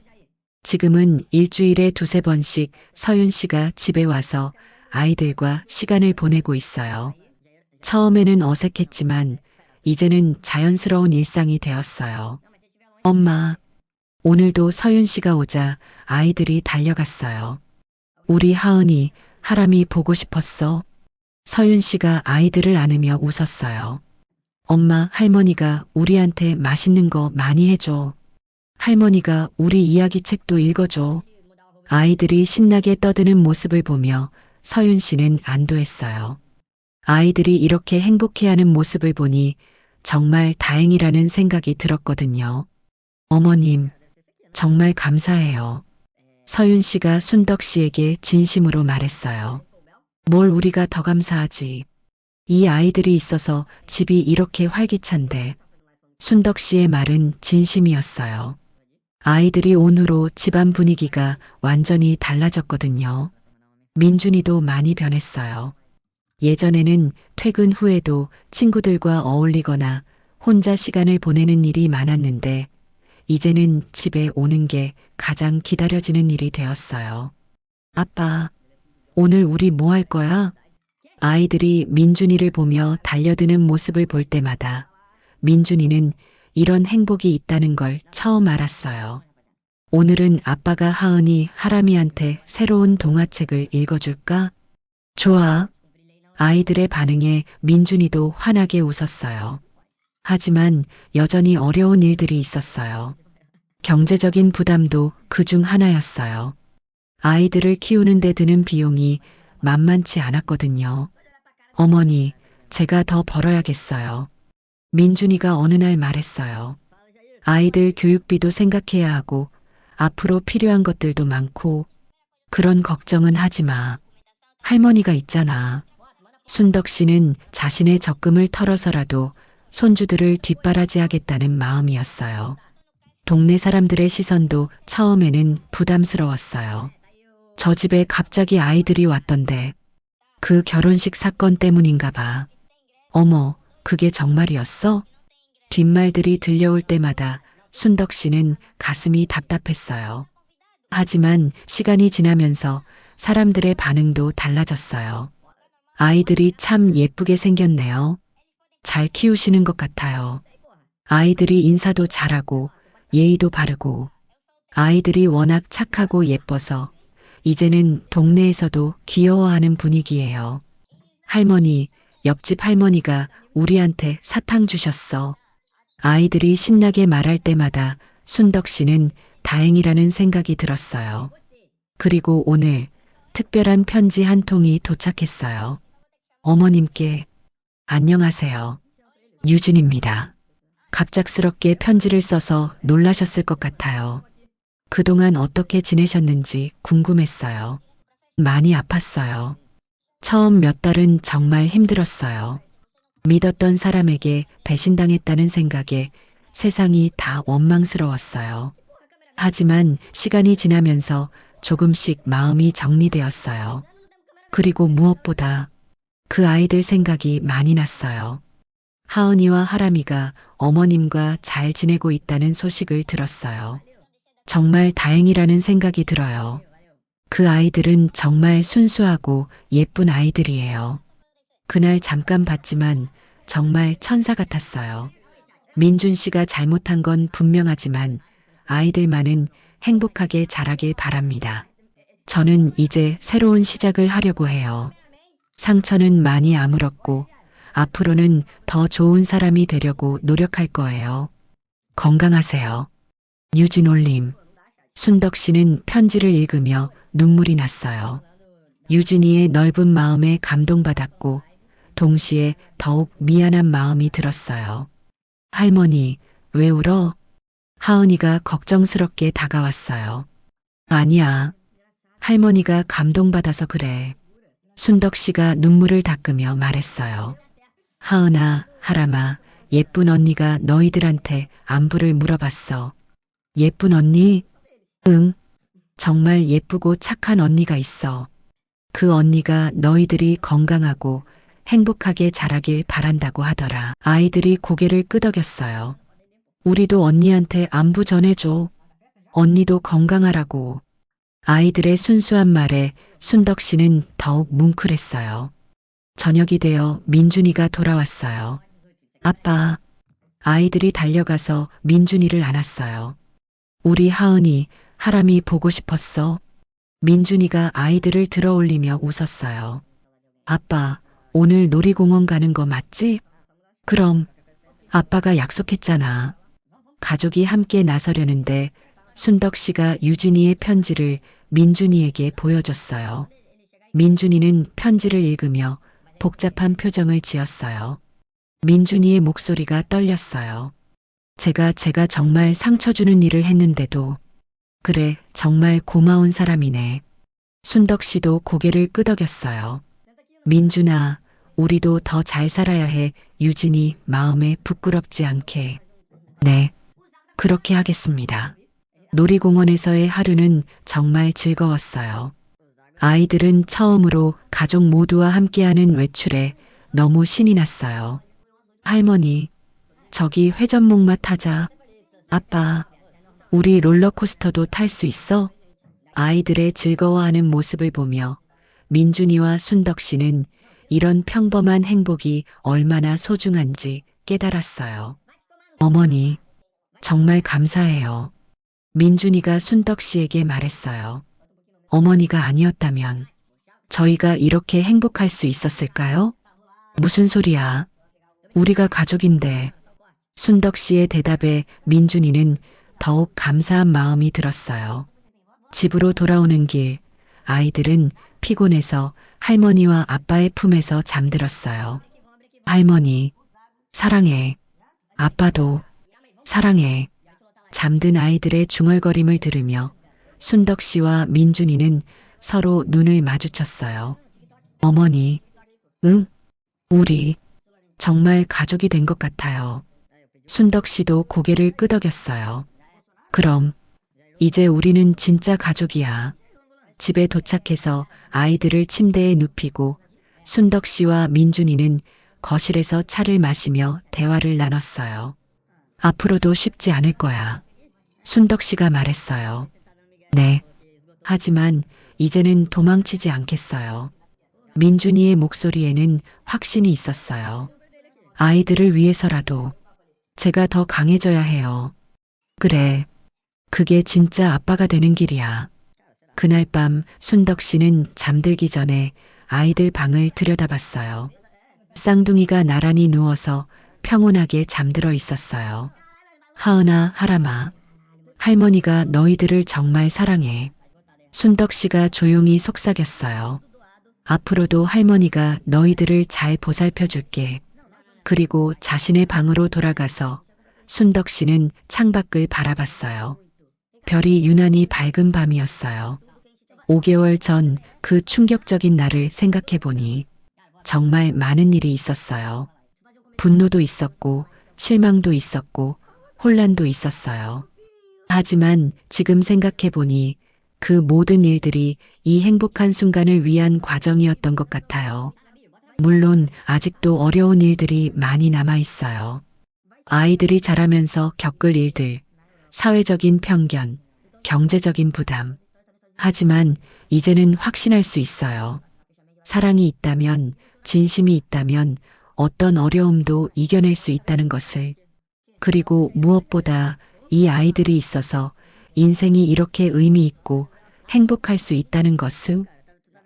지금은 일주일에 2~3번씩 서윤 씨가 집에 와서 아이들과 시간을 보내고 있어요. 처음에는 어색했지만 이제는 자연스러운 일상이 되었어요. 엄마, 오늘도 서윤 씨가 오자 아이들이 달려갔어요. 우리 하은이, 하람이 보고 싶었어. 서윤 씨가 아이들을 안으며 웃었어요. 엄마, 할머니가 우리한테 맛있는 거 많이 해줘. 할머니가 우리 이야기책도 읽어줘. 아이들이 신나게 떠드는 모습을 보며 서윤 씨는 안도했어요. 아이들이 이렇게 행복해하는 모습을 보니 정말 다행이라는 생각이 들었거든요. 어머님, 정말 감사해요. 서윤 씨가 순덕 씨에게 진심으로 말했어요. 뭘 우리가 더 감사하지. 이 아이들이 있어서 집이 이렇게 활기찬데. 순덕 씨의 말은 진심이었어요. 아이들이 온 후로 집안 분위기가 완전히 달라졌거든요. 민준이도 많이 변했어요. 예전에는 퇴근 후에도 친구들과 어울리거나 혼자 시간을 보내는 일이 많았는데 이제는 집에 오는 게 가장 기다려지는 일이 되었어요. 아빠, 오늘 우리 뭐 할 거야? 아이들이 민준이를 보며 달려드는 모습을 볼 때마다 민준이는 이런 행복이 있다는 걸 처음 알았어요. 오늘은 아빠가 하은이, 하람이한테 새로운 동화책을 읽어줄까? 좋아. 아이들의 반응에 민준이도 환하게 웃었어요. 하지만 여전히 어려운 일들이 있었어요. 경제적인 부담도 그중 하나였어요. 아이들을 키우는 데 드는 비용이 만만치 않았거든요. 어머니, 제가 더 벌어야겠어요. 민준이가 어느 날 말했어요. 아이들 교육비도 생각해야 하고 앞으로 필요한 것들도 많고 그런 걱정은 하지 마. 할머니가 있잖아. 순덕 씨는 자신의 적금을 털어서라도 손주들을 뒷바라지하겠다는 마음이었어요. 동네 사람들의 시선도 처음에는 부담스러웠어요. 저 집에 갑자기 아이들이 왔던데 그 결혼식 사건 때문인가 봐. 어머, 그게 정말이었어? 뒷말들이 들려올 때마다 순덕 씨는 가슴이 답답했어요. 하지만 시간이 지나면서 사람들의 반응도 달라졌어요. 아이들이 참 예쁘게 생겼네요. 잘 키우시는 것 같아요. 아이들이 인사도 잘하고 예의도 바르고 아이들이 워낙 착하고 예뻐서 이제는 동네에서도 귀여워하는 분위기예요. 할머니, 옆집 할머니가 우리한테 사탕 주셨어. 아이들이 신나게 말할 때마다 순덕 씨는 다행이라는 생각이 들었어요. 그리고 오늘 특별한 편지 한 통이 도착했어요. 어머님께 안녕하세요. 유진입니다. 갑작스럽게 편지를 써서 놀라셨을 것 같아요. 그동안 어떻게 지내셨는지 궁금했어요. 많이 아팠어요. 처음 몇 달은 정말 힘들었어요. 믿었던 사람에게 배신당했다는 생각에 세상이 다 원망스러웠어요. 하지만 시간이 지나면서 조금씩 마음이 정리되었어요. 그리고 무엇보다 그 아이들 생각이 많이 났어요. 하은이와 하람이가 어머님과 잘 지내고 있다는 소식을 들었어요. 정말 다행이라는 생각이 들어요. 그 아이들은 정말 순수하고 예쁜 아이들이에요. 그날 잠깐 봤지만 정말 천사 같았어요. 민준 씨가 잘못한 건 분명하지만 아이들만은 행복하게 자라길 바랍니다. 저는 이제 새로운 시작을 하려고 해요. 상처는 많이 아물었고 앞으로는 더 좋은 사람이 되려고 노력할 거예요. 건강하세요. 유진올림. 순덕 씨는 편지를 읽으며 눈물이 났어요. 유진이의 넓은 마음에 감동받았고 동시에 더욱 미안한 마음이 들었어요. 할머니, 왜 울어? 하은이가 걱정스럽게 다가왔어요. 아니야. 할머니가 감동받아서 그래. 순덕 씨가 눈물을 닦으며 말했어요. 하은아, 하람아, 예쁜 언니가 너희들한테 안부를 물어봤어. 예쁜 언니? 응. 정말 예쁘고 착한 언니가 있어. 그 언니가 너희들이 건강하고 행복하게 자라길 바란다고 하더라. 아이들이 고개를 끄덕였어요. 우리도 언니한테 안부 전해줘. 언니도 건강하라고. 아이들의 순수한 말에 순덕 씨는 더욱 뭉클했어요. 저녁이 되어 민준이가 돌아왔어요. 아빠. 아이들이 달려가서 민준이를 안았어요. 우리 하은이, 하람이 보고 싶었어. 민준이가 아이들을 들어올리며 웃었어요. 아빠, 오늘 놀이공원 가는 거 맞지? 그럼, 아빠가 약속했잖아. 가족이 함께 나서려는데 순덕 씨가 유진이의 편지를 민준이에게 보여줬어요. 민준이는 편지를 읽으며 복잡한 표정을 지었어요. 민준이의 목소리가 떨렸어요. 제가 정말 상처 주는 일을 했는데도 그래, 정말 고마운 사람이네. 순덕 씨도 고개를 끄덕였어요. 민준아, 우리도 더 잘 살아야 해. 유진이 마음에 부끄럽지 않게. 네, 그렇게 하겠습니다. 놀이공원에서의 하루는 정말 즐거웠어요. 아이들은 처음으로 가족 모두와 함께하는 외출에 너무 신이 났어요. 할머니, 저기 회전목마 타자. 아빠, 우리 롤러코스터도 탈 수 있어? 아이들의 즐거워하는 모습을 보며 민준이와 순덕 씨는 이런 평범한 행복이 얼마나 소중한지 깨달았어요. 어머니, 정말 감사해요. 민준이가 순덕 씨에게 말했어요. 어머니가 아니었다면 저희가 이렇게 행복할 수 있었을까요? 무슨 소리야? 우리가 가족인데. 순덕 씨의 대답에 민준이는 더욱 감사한 마음이 들었어요. 집으로 돌아오는 길, 아이들은 피곤해서 할머니와 아빠의 품에서 잠들었어요. 할머니, 사랑해. 아빠도 사랑해. 잠든 아이들의 중얼거림을 들으며 순덕 씨와 민준이는 서로 눈을 마주쳤어요. 어머니, 응? 우리 정말 가족이 된 것 같아요. 순덕 씨도 고개를 끄덕였어요. 그럼 이제 우리는 진짜 가족이야. 집에 도착해서 아이들을 침대에 눕히고 순덕 씨와 민준이는 거실에서 차를 마시며 대화를 나눴어요. 앞으로도 쉽지 않을 거야. 순덕 씨가 말했어요. 네. 하지만 이제는 도망치지 않겠어요. 민준이의 목소리에는 확신이 있었어요. 아이들을 위해서라도 제가 더 강해져야 해요. 그래. 그게 진짜 아빠가 되는 길이야. 그날 밤 순덕 씨는 잠들기 전에 아이들 방을 들여다봤어요. 쌍둥이가 나란히 누워서 평온하게 잠들어 있었어요. 하은아, 하람아. 할머니가 너희들을 정말 사랑해. 순덕 씨가 조용히 속삭였어요. 앞으로도 할머니가 너희들을 잘 보살펴 줄게. 그리고 자신의 방으로 돌아가서 순덕 씨는 창밖을 바라봤어요. 별이 유난히 밝은 밤이었어요. 5개월 전 그 충격적인 날을 생각해 보니 정말 많은 일이 있었어요. 분노도 있었고, 실망도 있었고, 혼란도 있었어요. 하지만 지금 생각해 보니 그 모든 일들이 이 행복한 순간을 위한 과정이었던 것 같아요. 물론 아직도 어려운 일들이 많이 남아 있어요. 아이들이 자라면서 겪을 일들, 사회적인 편견, 경제적인 부담. 하지만 이제는 확신할 수 있어요. 사랑이 있다면, 진심이 있다면 어떤 어려움도 이겨낼 수 있다는 것을. 그리고 무엇보다 이 아이들이 있어서 인생이 이렇게 의미 있고 행복할 수 있다는 것을.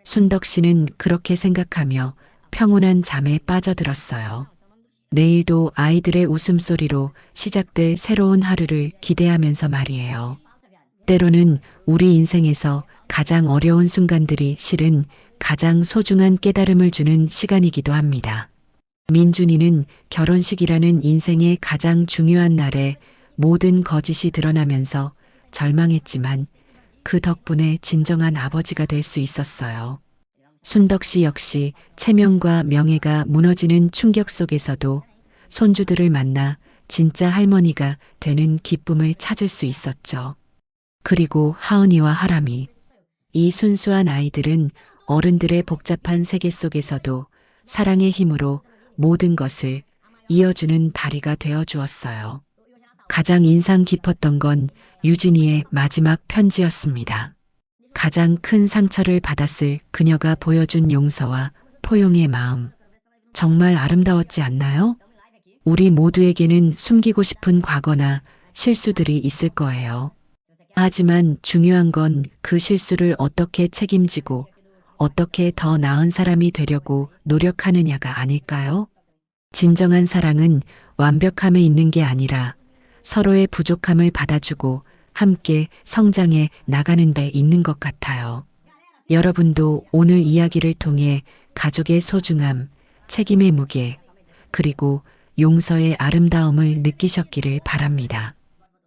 순덕 씨는 그렇게 생각하며 평온한 잠에 빠져들었어요. 내일도 아이들의 웃음소리로 시작될 새로운 하루를 기대하면서 말이에요. 때로는 우리 인생에서 가장 어려운 순간들이 실은 가장 소중한 깨달음을 주는 시간이기도 합니다. 민준이는 결혼식이라는 인생의 가장 중요한 날에 모든 거짓이 드러나면서 절망했지만 그 덕분에 진정한 아버지가 될 수 있었어요. 순덕 씨 역시 체면과 명예가 무너지는 충격 속에서도 손주들을 만나 진짜 할머니가 되는 기쁨을 찾을 수 있었죠. 그리고 하은이와 하람이. 이 순수한 아이들은 어른들의 복잡한 세계 속에서도 사랑의 힘으로 모든 것을 이어주는 다리가 되어 주었어요. 가장 인상 깊었던 건 유진이의 마지막 편지였습니다. 가장 큰 상처를 받았을 그녀가 보여준 용서와 포용의 마음. 정말 아름다웠지 않나요? 우리 모두에게는 숨기고 싶은 과거나 실수들이 있을 거예요. 하지만 중요한 건 그 실수를 어떻게 책임지고 어떻게 더 나은 사람이 되려고 노력하느냐가 아닐까요? 진정한 사랑은 완벽함에 있는 게 아니라 서로의 부족함을 받아주고 함께 성장해 나가는 데 있는 것 같아요. 여러분도 오늘 이야기를 통해 가족의 소중함, 책임의 무게, 그리고 용서의 아름다움을 느끼셨기를 바랍니다.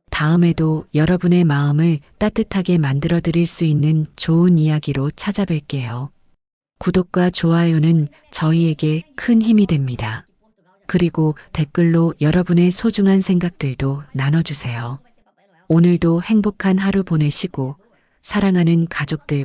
다음에도 여러분의 마음을 따뜻하게 만들어 드릴 수 있는 좋은 이야기로 찾아뵐게요. 구독과 좋아요는 저희에게 큰 힘이 됩니다. 그리고 댓글로 여러분의 소중한 생각들도 나눠주세요. 오늘도 행복한 하루 보내시고 사랑하는 가족들